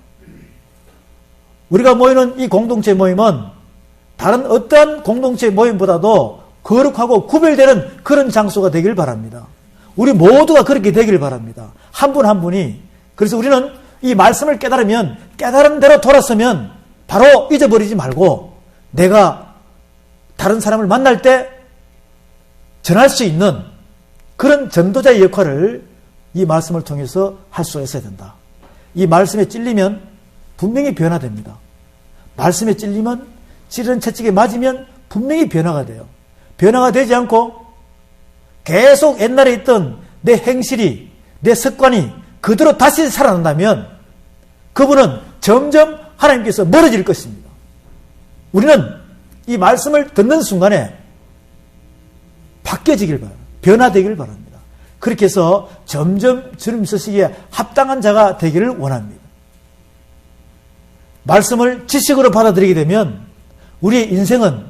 우리가 모이는 이 공동체 모임은 다른 어떠한 공동체 모임보다도 거룩하고 구별되는 그런 장소가 되길 바랍니다. 우리 모두가 그렇게 되길 바랍니다. 한 분 한 분이. 그래서 우리는 이 말씀을 깨달으면 깨달은 대로 돌았으면 바로 잊어버리지 말고 내가 다른 사람을 만날 때 전할 수 있는 그런 전도자의 역할을 이 말씀을 통해서 할 수 있어야 된다. 이 말씀에 찔리면 분명히 변화됩니다. 말씀에 찔리면 찌르는 채찍에 맞으면 분명히 변화가 돼요. 변화가 되지 않고 계속 옛날에 있던 내 행실이, 내 습관이 그대로 다시 살아난다면 그분은 점점 하나님께서 멀어질 것입니다. 우리는 이 말씀을 듣는 순간에 바뀌어지길 바랍니다. 변화되길 바랍니다. 그렇게 해서 점점 주님 서시기에 합당한 자가 되기를 원합니다. 말씀을 지식으로 받아들이게 되면 우리의 인생은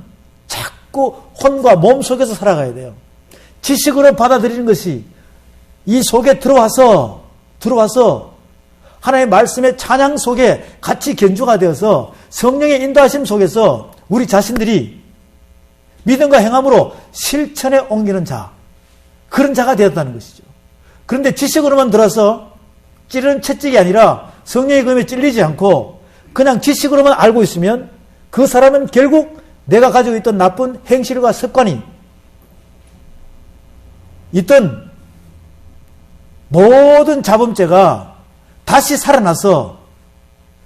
자꾸 혼과 몸 속에서 살아가야 돼요. 지식으로 받아들이는 것이 이 속에 들어와서 하나님의 말씀의 찬양 속에 같이 견주가 되어서 성령의 인도하심 속에서 우리 자신들이 믿음과 행함으로 실천에 옮기는 자, 그런 자가 되었다는 것이죠. 그런데 지식으로만 들어서 찌르는 채찍이 아니라 성령의 검에 찔리지 않고 그냥 지식으로만 알고 있으면 그 사람은 결국 내가 가지고 있던 나쁜 행실과 습관이 있던 모든 자범죄가 다시 살아나서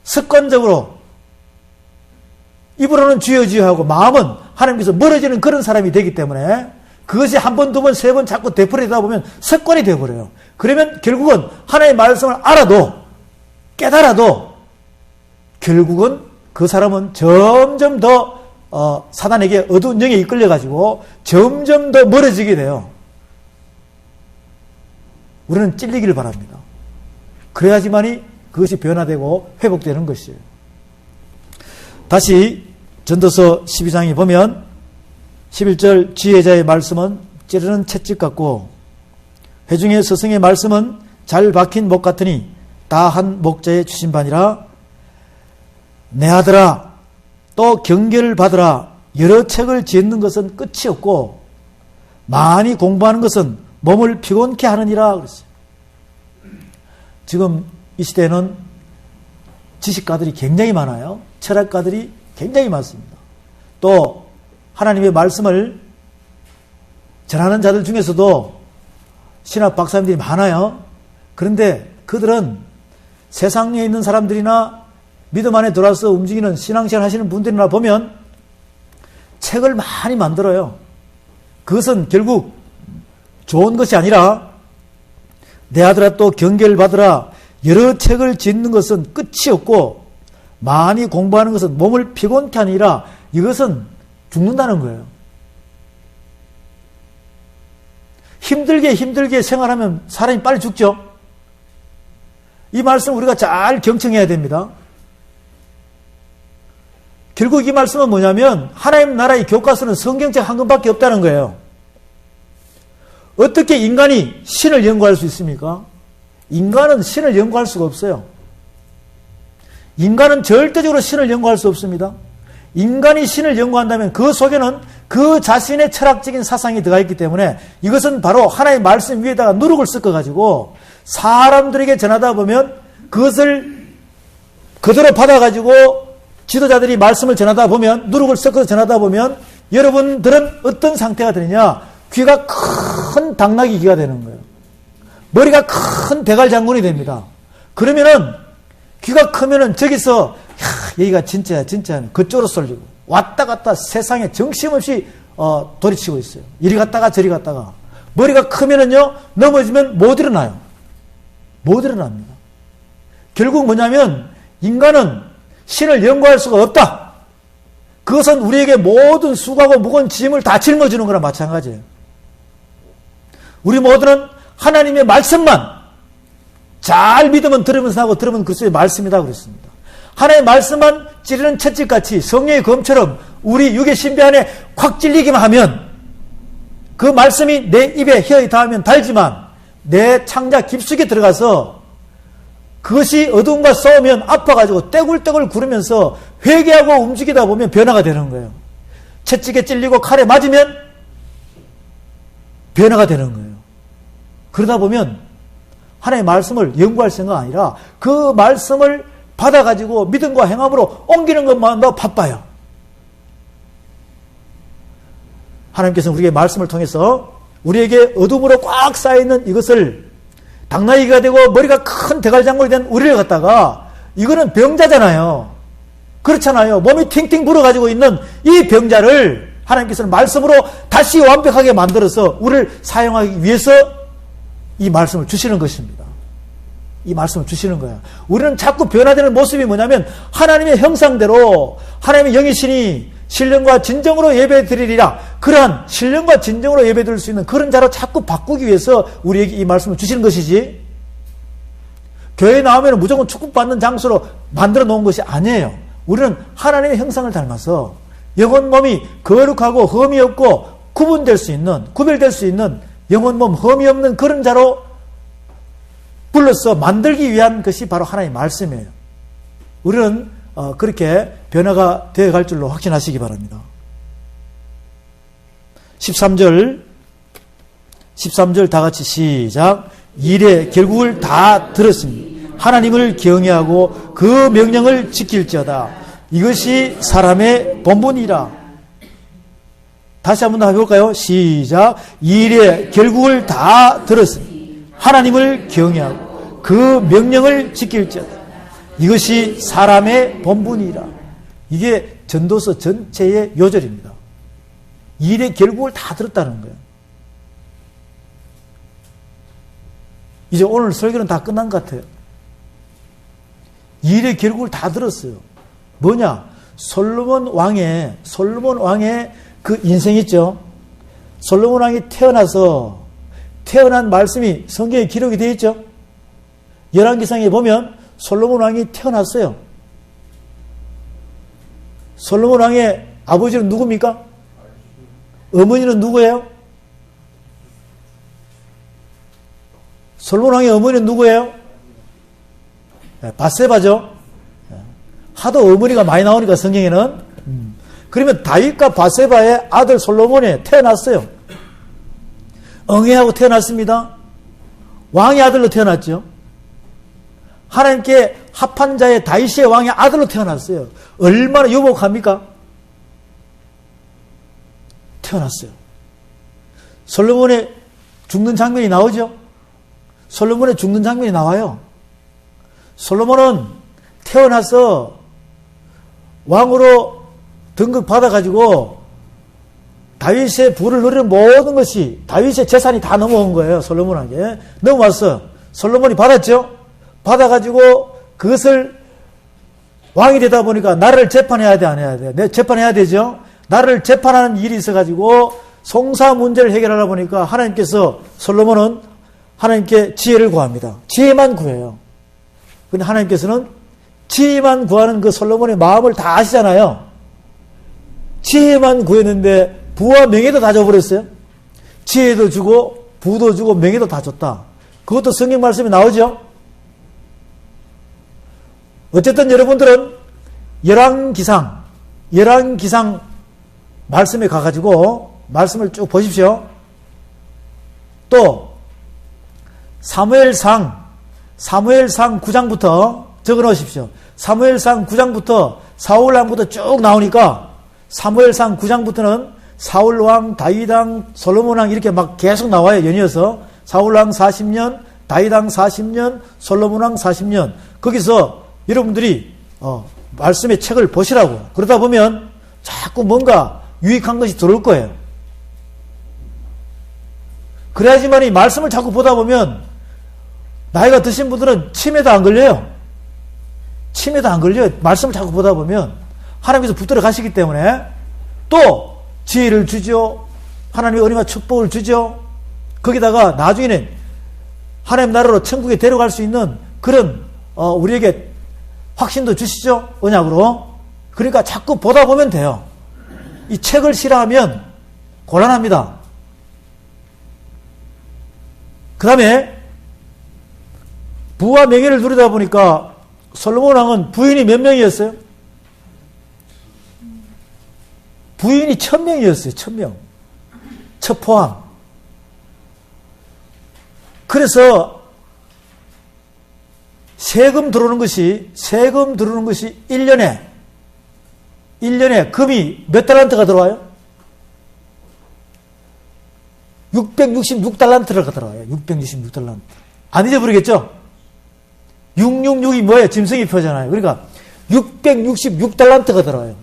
습관적으로 입으로는 주여 주여 하고 마음은 하나님께서 멀어지는 그런 사람이 되기 때문에 그것이 한 번, 두 번, 세 번 자꾸 되풀이되다 보면 습관이 되어버려요. 그러면 결국은 하나님의 말씀을 알아도 깨달아도 결국은 그 사람은 점점 더 사단에게 어두운 영에 이끌려가지고 점점 더 멀어지게 돼요. 우리는 찔리기를 바랍니다. 그래야지만이 그것이 변화되고 회복되는 것이에요. 다시 전도서 12장에 보면 11절 지혜자의 말씀은 찌르는 채찍 같고 회중의 스승의 말씀은 잘 박힌 목 같으니 다 한 목자에 주신 바니라. 내 아들아 또 경계를 받으라. 여러 책을 짓는 것은 끝이 없고 많이 공부하는 것은 몸을 피곤케 하느니라 그랬어요. 지금 이 시대에는 지식가들이 굉장히 많아요. 철학가들이 굉장히 많습니다. 또 하나님의 말씀을 전하는 자들 중에서도 신학 박사님들이 많아요. 그런데 그들은 세상에 있는 사람들이나 믿음 안에 들어와서 움직이는 신앙생활 하시는 분들이나 보면 책을 많이 만들어요. 그것은 결국 좋은 것이 아니라 내 아들아 또 경계를 받으라. 여러 책을 짓는 것은 끝이 없고 많이 공부하는 것은 몸을 피곤케 하니라. 이것은 죽는다는 거예요. 힘들게 생활하면 사람이 빨리 죽죠. 이 말씀 우리가 잘 경청해야 됩니다. 결국 이 말씀은 뭐냐면 하나님 나라의 교과서는 성경책 한 권밖에 없다는 거예요. 어떻게 인간이 신을 연구할 수 있습니까? 인간은 신을 연구할 수가 없어요. 인간은 절대적으로 신을 연구할 수 없습니다. 인간이 신을 연구한다면 그 속에는 그 자신의 철학적인 사상이 들어가 있기 때문에 이것은 바로 하나님의 말씀 위에다가 누룩을 섞어가지고 사람들에게 전하다 보면 그것을 그대로 받아가지고 지도자들이 말씀을 전하다 보면 누룩을 섞어서 전하다 보면 여러분들은 어떤 상태가 되느냐? 귀가 큰 당나귀 귀가 되는 거예요. 머리가 큰 대갈 장군이 됩니다. 그러면은 귀가 크면은 저기서 여기가 진짜야 그쪽으로 쏠리고 왔다 갔다 세상에 정신없이 돌이치고 있어요. 이리 갔다가 저리 갔다가 머리가 크면은요 넘어지면 못 일어나요. 못 일어납니다. 결국 뭐냐면 인간은 신을 연구할 수가 없다. 그것은 우리에게 모든 수고하고 무거운 짐을 다 짊어지는 거나 마찬가지예요. 우리 모두는 하나님의 말씀만 잘 믿으면 들으면서 하고 들으면 그리스도의 말씀이다 그랬습니다. 하나님의 말씀만 찌르는 채찍같이 성령의 검처럼 우리 육의 신비 안에 콱 찔리기만 하면 그 말씀이 내 입에 혀에 닿으면 달지만 내 창자 깊숙이 들어가서 그것이 어둠과 싸우면 아파가지고 떼굴떼굴 구르면서 회개하고 움직이다 보면 변화가 되는 거예요. 채찍에 찔리고 칼에 맞으면 변화가 되는 거예요. 그러다 보면 하나님의 말씀을 연구할 생각 아니라 그 말씀을 받아가지고 믿음과 행함으로 옮기는 것만도 바빠요. 하나님께서는 우리에게 말씀을 통해서 우리에게 어둠으로 꽉 쌓여있는 이것을 당나귀가 되고 머리가 큰 대갈장군이 된 우리를 갖다가 이거는 병자잖아요. 그렇잖아요. 몸이 팅팅 불어가지고 있는 이 병자를 하나님께서는 말씀으로 다시 완벽하게 만들어서 우리를 사용하기 위해서 이 말씀을 주시는 것입니다. 이 말씀을 주시는 거야. 우리는 자꾸 변화되는 모습이 뭐냐면 하나님의 형상대로 하나님의 영이시니 신령과 진정으로 예배드리리라. 그러한 신령과 진정으로 예배드릴 수 있는 그런 자로 자꾸 바꾸기 위해서 우리에게 이 말씀을 주시는 것이지, 교회에 나오면 무조건 축복받는 장소로 만들어 놓은 것이 아니에요. 우리는 하나님의 형상을 닮아서 영혼 몸이 거룩하고 흠이 없고 구별될 수 있는 영혼 몸 흠이 없는 그런 자로 불러서 만들기 위한 것이 바로 하나님의 말씀이에요. 우리는 그렇게 변화가 되어갈 줄로 확신하시기 바랍니다. 13절 다 같이 시작. 일의 결국을 다 들었으니 하나님을 경외하고 그 명령을 지킬지어다. 이것이 사람의 본분이라. 다시 한번 더 해볼까요? 시작. 일의 결국을 다 들었으니 하나님을 경외하고 그 명령을 지킬지어다. 이것이 사람의 본분이라. 이게 전도서 전체의 요절입니다. 일의 결국을 다 들었다는 거예요. 이제 오늘 설교는 다 끝난 것 같아요. 일의 결국을 다 들었어요. 뭐냐? 솔로몬 왕의 그 인생 있죠? 솔로몬 왕이 태어난 말씀이 성경에 기록이 되어 있죠? 열왕기상에 보면 솔로몬 왕이 태어났어요. 솔로몬 왕의 아버지는 누굽니까? 어머니는 누구예요? 솔로몬 왕의 어머니는 누구예요? 밧세바죠. 하도 어머니가 많이 나오니까 성경에는. 그러면 다윗과 밧세바의 아들 솔로몬이 태어났어요. 응애하고 태어났습니다. 왕의 아들로 태어났죠. 하나님께 합한 자의 다윗의 왕의 아들로 태어났어요. 얼마나 유복합니까? 태어났어요. 솔로몬의 죽는 장면이 나오죠. 솔로몬의 죽는 장면이 나와요. 솔로몬은 태어나서 왕으로 등극받아가지고 다윗의 부를 누리는 모든 것이 다윗의 재산이 다 넘어온 거예요. 솔로몬에게 넘어왔어. 솔로몬이 받았죠. 받아가지고 그것을 왕이 되다 보니까 나라를 재판해야 돼, 안 해야 돼? 내 재판해야 되죠. 나라를 재판하는 일이 있어가지고 송사 문제를 해결하다 보니까 하나님께서 솔로몬은 하나님께 지혜를 구합니다. 지혜만 구해요. 근데 하나님께서는 지혜만 구하는 그 솔로몬의 마음을 다 아시잖아요. 지혜만 구했는데 부와 명예도 다 줘버렸어요. 지혜도 주고 부도 주고 명예도 다 줬다. 그것도 성경 말씀에 나오죠. 어쨌든 여러분들은 열왕기상 말씀에 가가지고 말씀을 쭉 보십시오. 또 사무엘상 9장부터 적어놓으십시오. 사무엘상 9장부터 사울왕부터 쭉 나오니까 사무엘상 9장부터는 사울왕, 다윗왕, 솔로몬왕 이렇게 막 계속 나와요. 연이어서 사울왕 40년, 다윗왕 40년, 솔로몬왕 40년. 거기서 여러분들이 말씀의 책을 보시라고. 그러다 보면 자꾸 뭔가 유익한 것이 들어올 거예요. 그래야지만 이 말씀을 자꾸 보다 보면 나이가 드신 분들은 치매도 안 걸려요. 치매도 안 걸려요. 말씀을 자꾸 보다 보면 하나님께서 붙들어 가시기 때문에 또 지혜를 주죠. 하나님의 은혜와 축복을 주죠. 거기다가 나중에는 하나님 나라로 천국에 데려갈 수 있는 그런 우리에게 확신도 주시죠. 언약으로. 그러니까 자꾸 보다 보면 돼요. 이 책을 싫어하면 곤란합니다. 그 다음에 부와 명예를 누리다 보니까 솔로몬 왕은 부인이 몇 명이었어요? 부인이 1000명이었어요. 1000명. 첫 포함. 그래서 세금 들어오는 것이 1년에 금이 몇 달란트가 들어와요? 666달란트가 들어와요. 666달란트. 안 잊어버리겠죠? 666이 뭐예요? 짐승의 표잖아요. 그러니까 666달란트가 들어와요.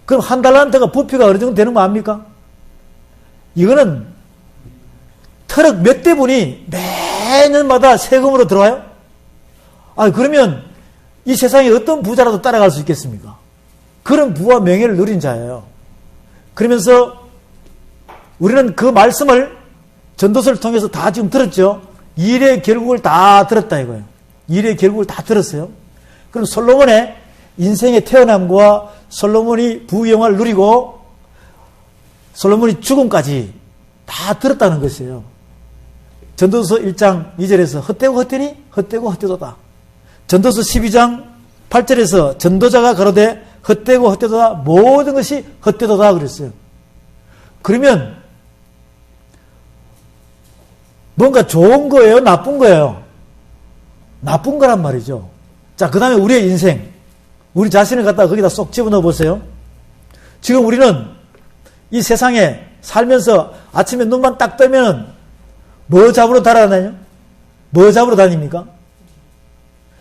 그럼 한 달란트가 부피가 어느 정도 되는 거 압니까? 이거는 트럭 몇 대분이 매년마다 세금으로 들어와요? 그러면 이 세상에 어떤 부자라도 따라갈 수 있겠습니까? 그런 부와 명예를 누린 자예요. 그러면서 우리는 그 말씀을 전도서를 통해서 다 지금 들었죠? 일의 결국을 다 들었다 이거예요. 일의 결국을 다 들었어요. 그럼 솔로몬의 인생의 태어남과 솔로몬이 부영화를 누리고 솔로몬이 죽음까지 다 들었다는 것이에요. 전도서 1장 2절에서 헛되고 헛되니 헛되고 헛되도다. 전도서 12장 8절에서 전도자가 가로되 헛되고 헛되도다. 모든 것이 헛되도다 그랬어요. 그러면 뭔가 좋은 거예요? 나쁜 거예요? 나쁜 거란 말이죠. 자, 그 다음에 우리의 인생. 우리 자신을 갖다가 거기다 쏙 집어넣어 보세요. 지금 우리는 이 세상에 살면서 아침에 눈만 딱 뜨면 뭐 잡으러 달아다녀요? 뭐 잡으러 다닙니까?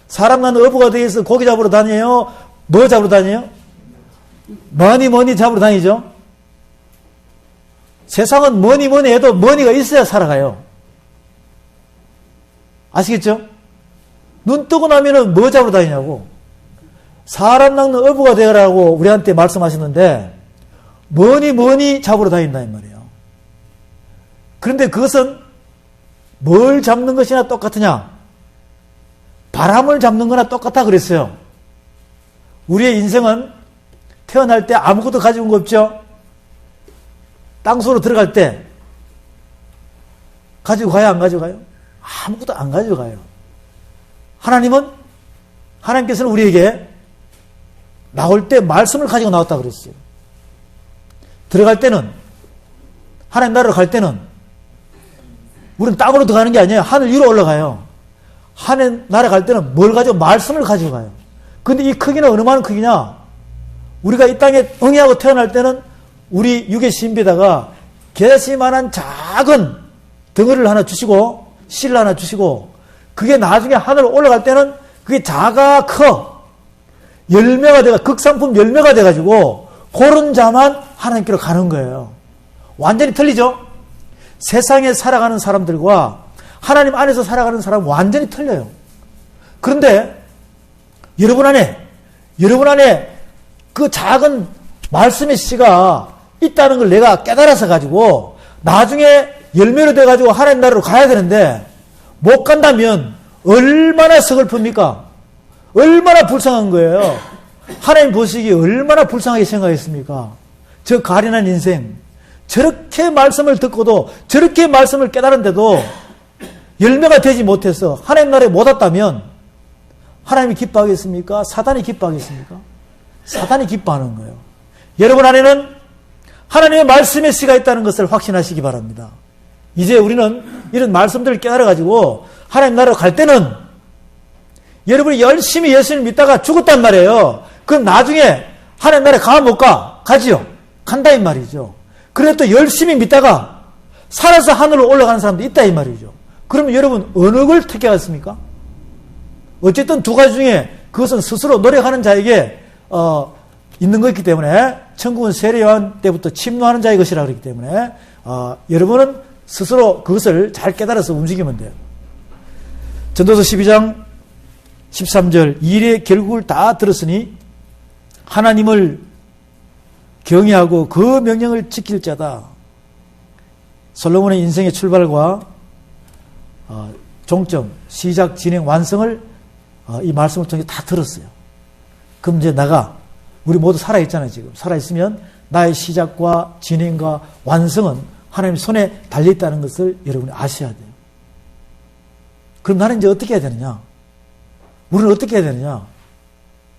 사람 낳는 어부가 되어서 고기 잡으러 다녀요? 뭐 잡으러 다녀요? 뭐니 잡으러 다니죠? 세상은 뭐니 해도 머니가 있어야 살아가요. 아시겠죠? 눈 뜨고 나면은 뭐 잡으러 다니냐고. 사람 낚는 어부가 되라고 우리한테 말씀하셨는데 뭐니 잡으러 다닌다 이 말이에요. 그런데 그것은 뭘 잡는 것이나 똑같으냐? 바람을 잡는 거나 똑같다 그랬어요. 우리의 인생은 태어날 때 아무것도 가지고 온 거 없죠? 땅속으로 들어갈 때 가지고 가요? 안 가지고 가요? 아무것도 안 가지고 가요. 하나님께서는 우리에게 나올 때 말씀을 가지고 나왔다 그랬어요. 들어갈 때는, 하나님 나라로 갈 때는 우리는 땅으로 들어가는 게 아니에요. 하늘 위로 올라가요. 하나님 나라 갈 때는 뭘 가지고? 말씀을 가지고 가요. 근데 이 크기는 어느 만한 크기냐? 우리가 이 땅에 응애하고 태어날 때는 우리 육의 신비에다가 개시만한 작은 덩어리를 하나 주시고 씨를 하나 주시고 그게 나중에 하늘로 올라갈 때는 그게 작아 커 열매가 돼가 극상품 열매가 돼가지고 그런 자만 하나님께로 가는 거예요. 완전히 틀리죠? 세상에 살아가는 사람들과 하나님 안에서 살아가는 사람은 완전히 틀려요. 그런데 여러분 안에 그 작은 말씀의 씨가 있다는 걸 내가 깨달아서 가지고 나중에 열매로 돼가지고 하나님 나라로 가야 되는데 못 간다면 얼마나 서글픕니까? 얼마나 불쌍한 거예요. 하나님 보시기에 얼마나 불쌍하게 생각했습니까? 저 가련한 인생 저렇게 말씀을 듣고도 저렇게 말씀을 깨달은데도 열매가 되지 못해서 하나님 나라에 못 왔다면 하나님이 기뻐하겠습니까? 사단이 기뻐하겠습니까? 사단이 기뻐하는 거예요. 여러분 안에는 하나님의 말씀의 씨가 있다는 것을 확신하시기 바랍니다. 이제 우리는 이런 말씀들을 깨달아가지고 하나님 나라로 갈 때는 여러분이 열심히 예수님을 믿다가 죽었단 말이에요. 그럼 나중에 하나님 나라에 가 못 가? 가지요. 간다 이 말이죠. 그런데 또 열심히 믿다가 살아서 하늘로 올라가는 사람도 있다 이 말이죠. 그러면 여러분 어느 걸 택하겠습니까? 어쨌든 두 가지 중에 그것은 스스로 노력하는 자에게 있는 것이기 때문에 천국은 세례요한 때부터 침노하는 자의 것이라 그렇기 때문에 여러분은 스스로 그것을 잘 깨달아서 움직이면 돼요. 전도서 12장 13절 일의 결국을 다 들었으니 하나님을 경외하고 그 명령을 지킬 자다. 솔로몬의 인생의 출발과 종점, 시작, 진행, 완성을 이 말씀을 통해 다 들었어요. 그럼 이제 우리 모두 살아있잖아요, 지금. 살아있으면 나의 시작과 진행과 완성은 하나님 손에 달려있다는 것을 여러분이 아셔야 돼요. 그럼 나는 이제 어떻게 해야 되느냐? 우리는 어떻게 해야 되느냐?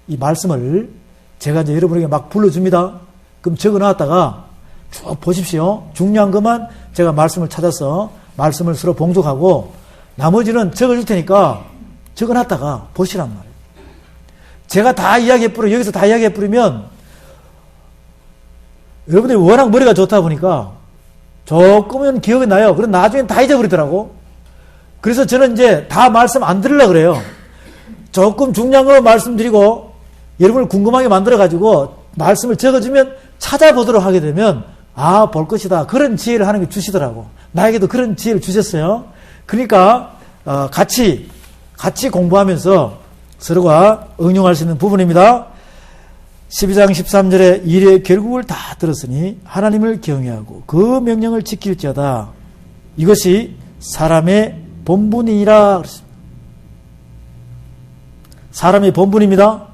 이 말씀을 제가 이제 여러분에게 막 불러줍니다. 그럼 적어 놨다가 쭉 보십시오. 중요한 것만 제가 말씀을 찾아서 말씀을 서로 봉독하고 나머지는 적어줄 테니까 적어 놨다가 보시란 말이에요. 제가 다 이야기해 뿌려, 여기서 다 이야기해 뿌리면 여러분들이 워낙 머리가 좋다 보니까 조금은 기억이 나요. 그럼 나중엔 다 잊어버리더라고. 그래서 저는 이제 다 말씀 안 들으려고 그래요. 조금 중요한 거 말씀드리고 여러분을 궁금하게 만들어가지고 말씀을 적어주면 찾아보도록 하게 되면 볼 것이다. 그런 지혜를 하나님께 주시더라고. 나에게도 그런 지혜를 주셨어요. 그러니까 같이 공부하면서 서로가 응용할 수 있는 부분입니다. 12장 13절에 일의 결국을 다 들었으니 하나님을 경외하고 그 명령을 지킬지어다. 이것이 사람의 본분이니라 그랬습니다. 사람의 본분입니다.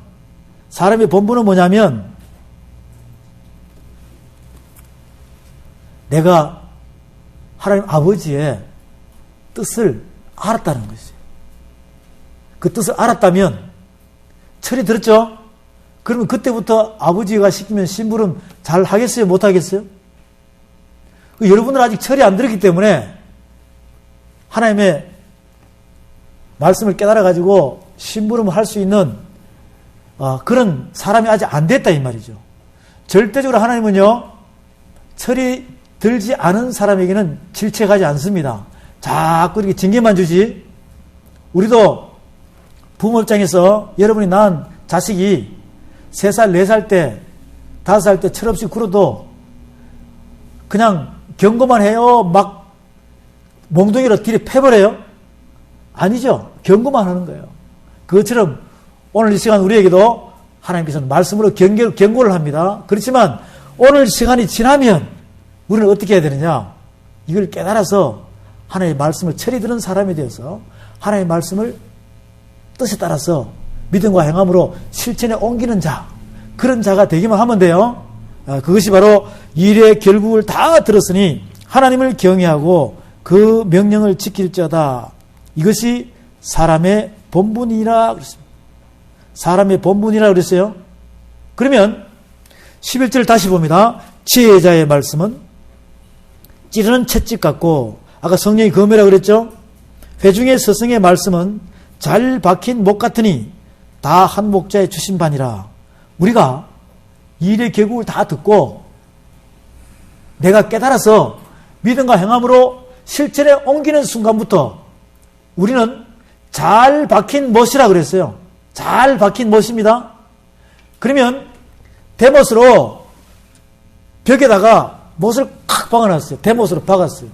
사람의 본분은 뭐냐면 내가 하나님 아버지의 뜻을 알았다는 것이에요. 그 뜻을 알았다면 철이 들었죠? 그러면 그때부터 아버지가 시키면 심부름 잘 하겠어요? 못 하겠어요? 여러분들은 아직 철이 안 들었기 때문에 하나님의 말씀을 깨달아가지고 심부름을 할 수 있는 그런 사람이 아직 안 됐다 이 말이죠. 절대적으로 하나님은요 철이 들지 않은 사람에게는 질책하지 않습니다. 자꾸 이렇게 징계만 주지. 우리도 부모 입장에서 여러분이 낳은 자식이 3살, 4살 때, 5살 때 철없이 굴어도 그냥 경고만 해요? 막 몽둥이로 뒤에 패버려요? 아니죠. 경고만 하는 거예요. 그것처럼 오늘 이 시간 우리에게도 하나님께서는 말씀으로 경고를 합니다. 그렇지만 오늘 시간이 지나면 우리는 어떻게 해야 되느냐? 이걸 깨달아서 하나님의 말씀을 철이 드는 사람이 되어서 하나님의 말씀을 뜻에 따라서 믿음과 행함으로 실천에 옮기는 자, 그런 자가 되기만 하면 돼요. 그것이 바로 일의 결국을 다 들었으니 하나님을 경외하고 그 명령을 지킬지어다. 이것이 사람의 본분이라 그랬습니다. 사람의 본분이라 그랬어요. 그러면 11절 다시 봅니다. 지혜의 자의 말씀은 찌르는 채찍 같고, 아까 성령이 검이라 그랬죠? 회중의 스승의 말씀은 잘 박힌 목 같으니 다 한 목자의 주신 바니라. 우리가 일의 결국을 다 듣고 내가 깨달아서 믿음과 행함으로 실천에 옮기는 순간부터 우리는 잘 박힌 못이라 그랬어요. 잘 박힌 못입니다. 그러면 대못으로 벽에다가 못을 칵 박아놨어요. 대못으로 박았어요.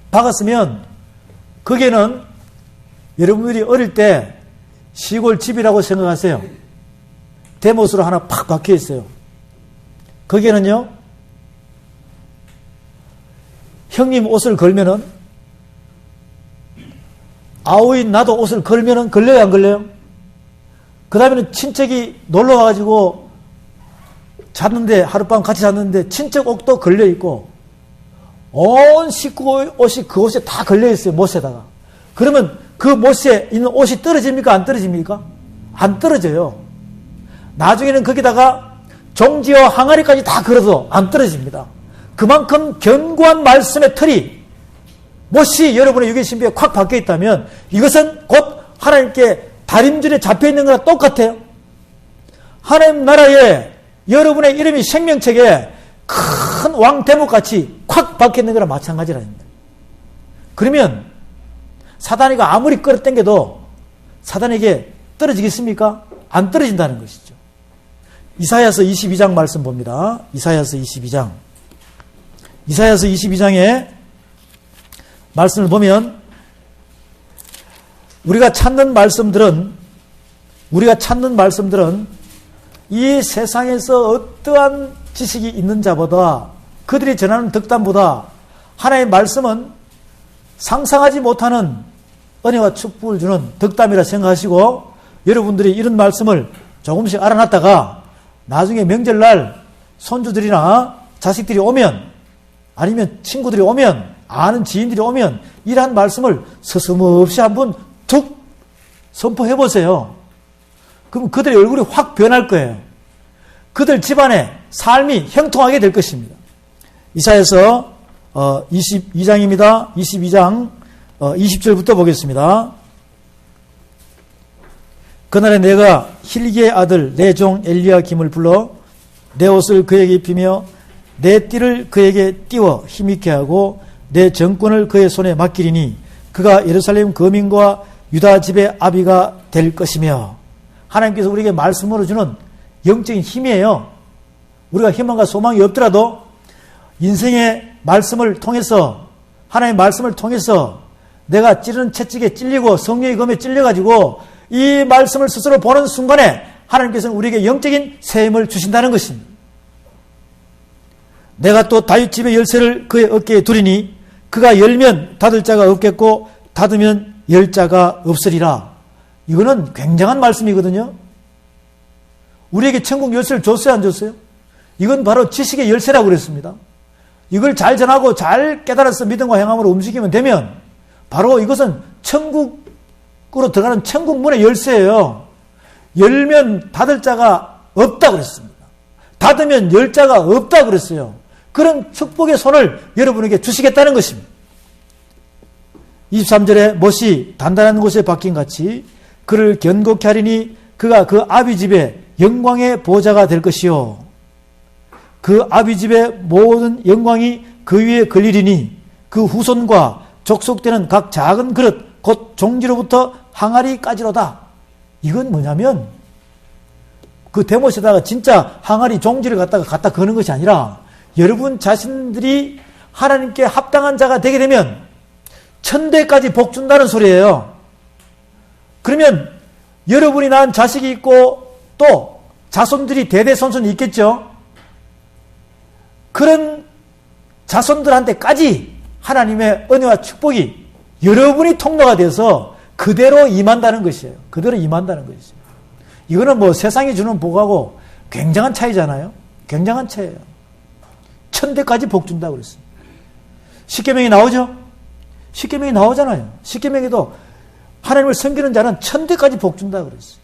박았으면 거기에는 여러분들이 어릴 때 시골 집이라고 생각하세요. 대못으로 하나 팍 박혀 있어요. 거기에는요, 형님 옷을 걸면은, 아우인 나도 옷을 걸면은 걸려요, 안 걸려요? 그 다음에는 친척이 놀러 와가지고 잤는데, 하룻밤 같이 잤는데, 친척 옷도 걸려 있고, 온 식구 옷이 그 옷에 다 걸려 있어요, 못에다가. 그러면 그 못에 있는 옷이 떨어집니까? 안 떨어집니까? 안 떨어져요. 나중에는 거기다가 종지와 항아리까지 다 걸어도 안 떨어집니다. 그만큼 견고한 말씀의 틀이 못이 여러분의 유괴신비에 콱 박혀 있다면 이것은 곧 하나님께 다림줄에 잡혀 있는 거랑 똑같아요. 하나님 나라에 여러분의 이름이 생명책에 큰 왕대목같이 콱 박혀 있는 거랑 마찬가지랍니다. 그러면 사단이가 아무리 끌어당겨도 사단에게 떨어지겠습니까? 안 떨어진다는 것이죠. 이사야서 22장 말씀 봅니다. 이사야서 22장. 이사야서 22장에 말씀을 보면 우리가 찾는 말씀들은 이 세상에서 어떠한 지식이 있는 자보다 그들이 전하는 덕담보다 하나님의 말씀은 상상하지 못하는 은혜와 축복을 주는 덕담이라 생각하시고 여러분들이 이런 말씀을 조금씩 알아놨다가 나중에 명절날 손주들이나 자식들이 오면 아니면 친구들이 오면 아는 지인들이 오면 이러한 말씀을 서슴없이 한번 툭 선포해 보세요. 그럼 그들의 얼굴이 확 변할 거예요. 그들 집안의 삶이 형통하게 될 것입니다. 이사야서 22장입니다. 22장 20절부터 보겠습니다. 그날에 내가 힐기의 아들 내 종 엘리야김을 불러 내 옷을 그에게 입히며 내 띠를 그에게 띄워 힘있게 하고 내 정권을 그의 손에 맡기리니 그가 예루살렘 거민과 유다 집의 아비가 될 것이며, 하나님께서 우리에게 말씀으로 주는 영적인 힘이에요. 우리가 희망과 소망이 없더라도 인생의 말씀을 통해서, 하나님의 말씀을 통해서 내가 찌르는 채찍에 찔리고 성령의 검에 찔려가지고 이 말씀을 스스로 보는 순간에 하나님께서는 우리에게 영적인 세임을 주신다는 것입니다. 내가 또 다윗 집의 열쇠를 그의 어깨에 두리니 그가 열면 닫을 자가 없겠고 닫으면 열 자가 없으리라. 이거는 굉장한 말씀이거든요. 우리에게 천국 열쇠를 줬어요, 안 줬어요? 이건 바로 지식의 열쇠라고 그랬습니다. 이걸 잘 전하고 잘 깨달아서 믿음과 행함으로 움직이면 되면 바로 이것은 천국으로 들어가는 천국 문의 열쇠예요. 열면 닫을 자가 없다고 그랬습니다. 닫으면 열 자가 없다고 그랬어요. 그런 축복의 손을 여러분에게 주시겠다는 것입니다. 23절에 못이 단단한 곳에 박힌 같이 그를 견고케 하리니 그가 그 아비 집의 영광의 보좌가 될 것이요 그 아비 집의 모든 영광이 그 위에 걸리리니 그 후손과 족속되는 각 작은 그릇 곧 종지로부터 항아리까지로다. 이건 뭐냐면 그 대못에다가 진짜 항아리 종지를 갖다 거는 것이 아니라 여러분 자신들이 하나님께 합당한 자가 되게 되면 천대까지 복 준다는 소리예요. 그러면 여러분이 낳은 자식이 있고 또 자손들이 대대손손 있겠죠. 그런 자손들한테까지 하나님의 은혜와 축복이 여러분이 통로가 돼서 그대로 임한다는 것이에요. 그대로 임한다는 것이죠. 이거는 뭐 세상이 주는 복하고 굉장한 차이잖아요. 굉장한 차이예요. 천대까지 복 준다고 그랬어요. 십계명이 나오죠? 십계명이 나오잖아요. 십계명에도 하나님을 섬기는 자는 천대까지 복 준다고 그랬어요.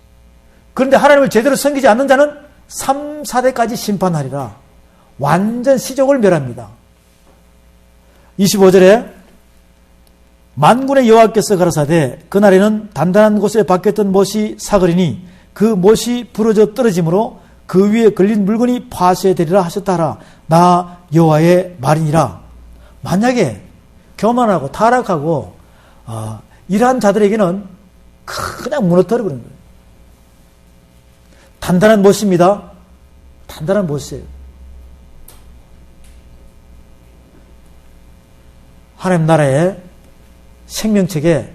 그런데 하나님을 제대로 섬기지 않는 자는 3, 4대까지 심판하리라. 완전 시족을 멸합니다. 25절에 만군의 여호와께서 가라사대 그날에는 단단한 곳에 박혔던 못이 사거리니 그 못이 부러져 떨어지므로 그 위에 걸린 물건이 파쇄되리라 하셨다 하라. 나 여호와의 말이니라. 만약에 교만하고 타락하고 이러한 자들에게는 그냥 무너뜨려 버리는 거예요. 단단한 못입니다. 단단한 못이에요. 하나님 나라의 생명책에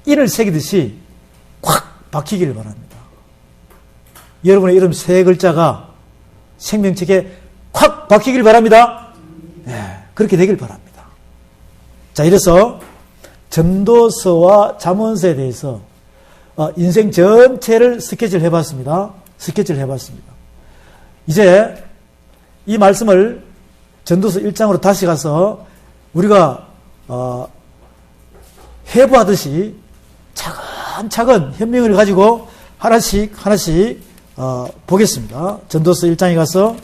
인을 새기듯이 콱 박히기를 바랍니다. 여러분의 이름 세 글자가 생명책에 콱 박히기를 바랍니다. 네, 그렇게 되길 바랍니다. 자, 이래서 전도서와 잠언서에 대해서 인생 전체를 스케치를 해봤습니다. 이제 이 말씀을 전도서 1장으로 다시 가서 우리가 회부하듯이 차근차근 현명을 가지고 하나씩 보겠습니다. 전도서 1장에 가서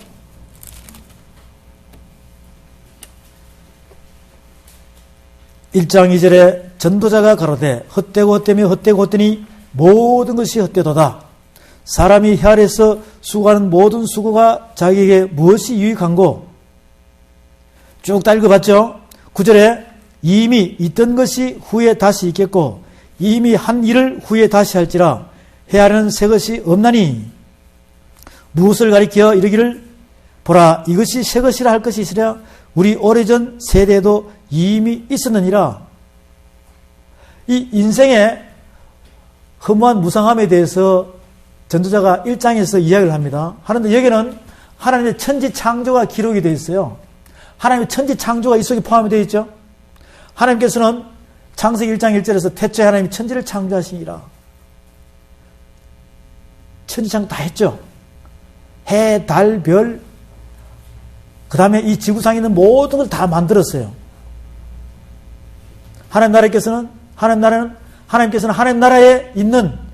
1장 2절에 전도자가 가로되 헛되고 헛되며 헛되고 헛되니 모든 것이 헛되도다. 사람이 혀 아래서 수고하는 모든 수고가 자기에게 무엇이 유익한고? 쭉 다 읽어봤죠? 9절에 이미 있던 것이 후에 다시 있겠고 이미 한 일을 후에 다시 할지라 헤아리는 새 것이 없나니 무엇을 가리켜 이르기를 보라 이것이 새 것이라 할 것이 있으랴 우리 오래전 세대에도 이미 있었느니라. 이 인생의 허무한 무상함에 대해서 전도자가 1장에서 이야기를 합니다. 하는데 여기는 하나님의 천지 창조가 기록이 되어 있어요. 하나님의 천지 창조가 이 속에 포함이 되어 있죠. 하나님께서는 창세기 1장 1절에서 태초에 하나님이 천지를 창조하시니라. 천지 창조 다 했죠. 해, 달, 별, 그 다음에 이 지구상에 있는 모든 걸 다 만들었어요. 하나님께서는 하나님 나라에 있는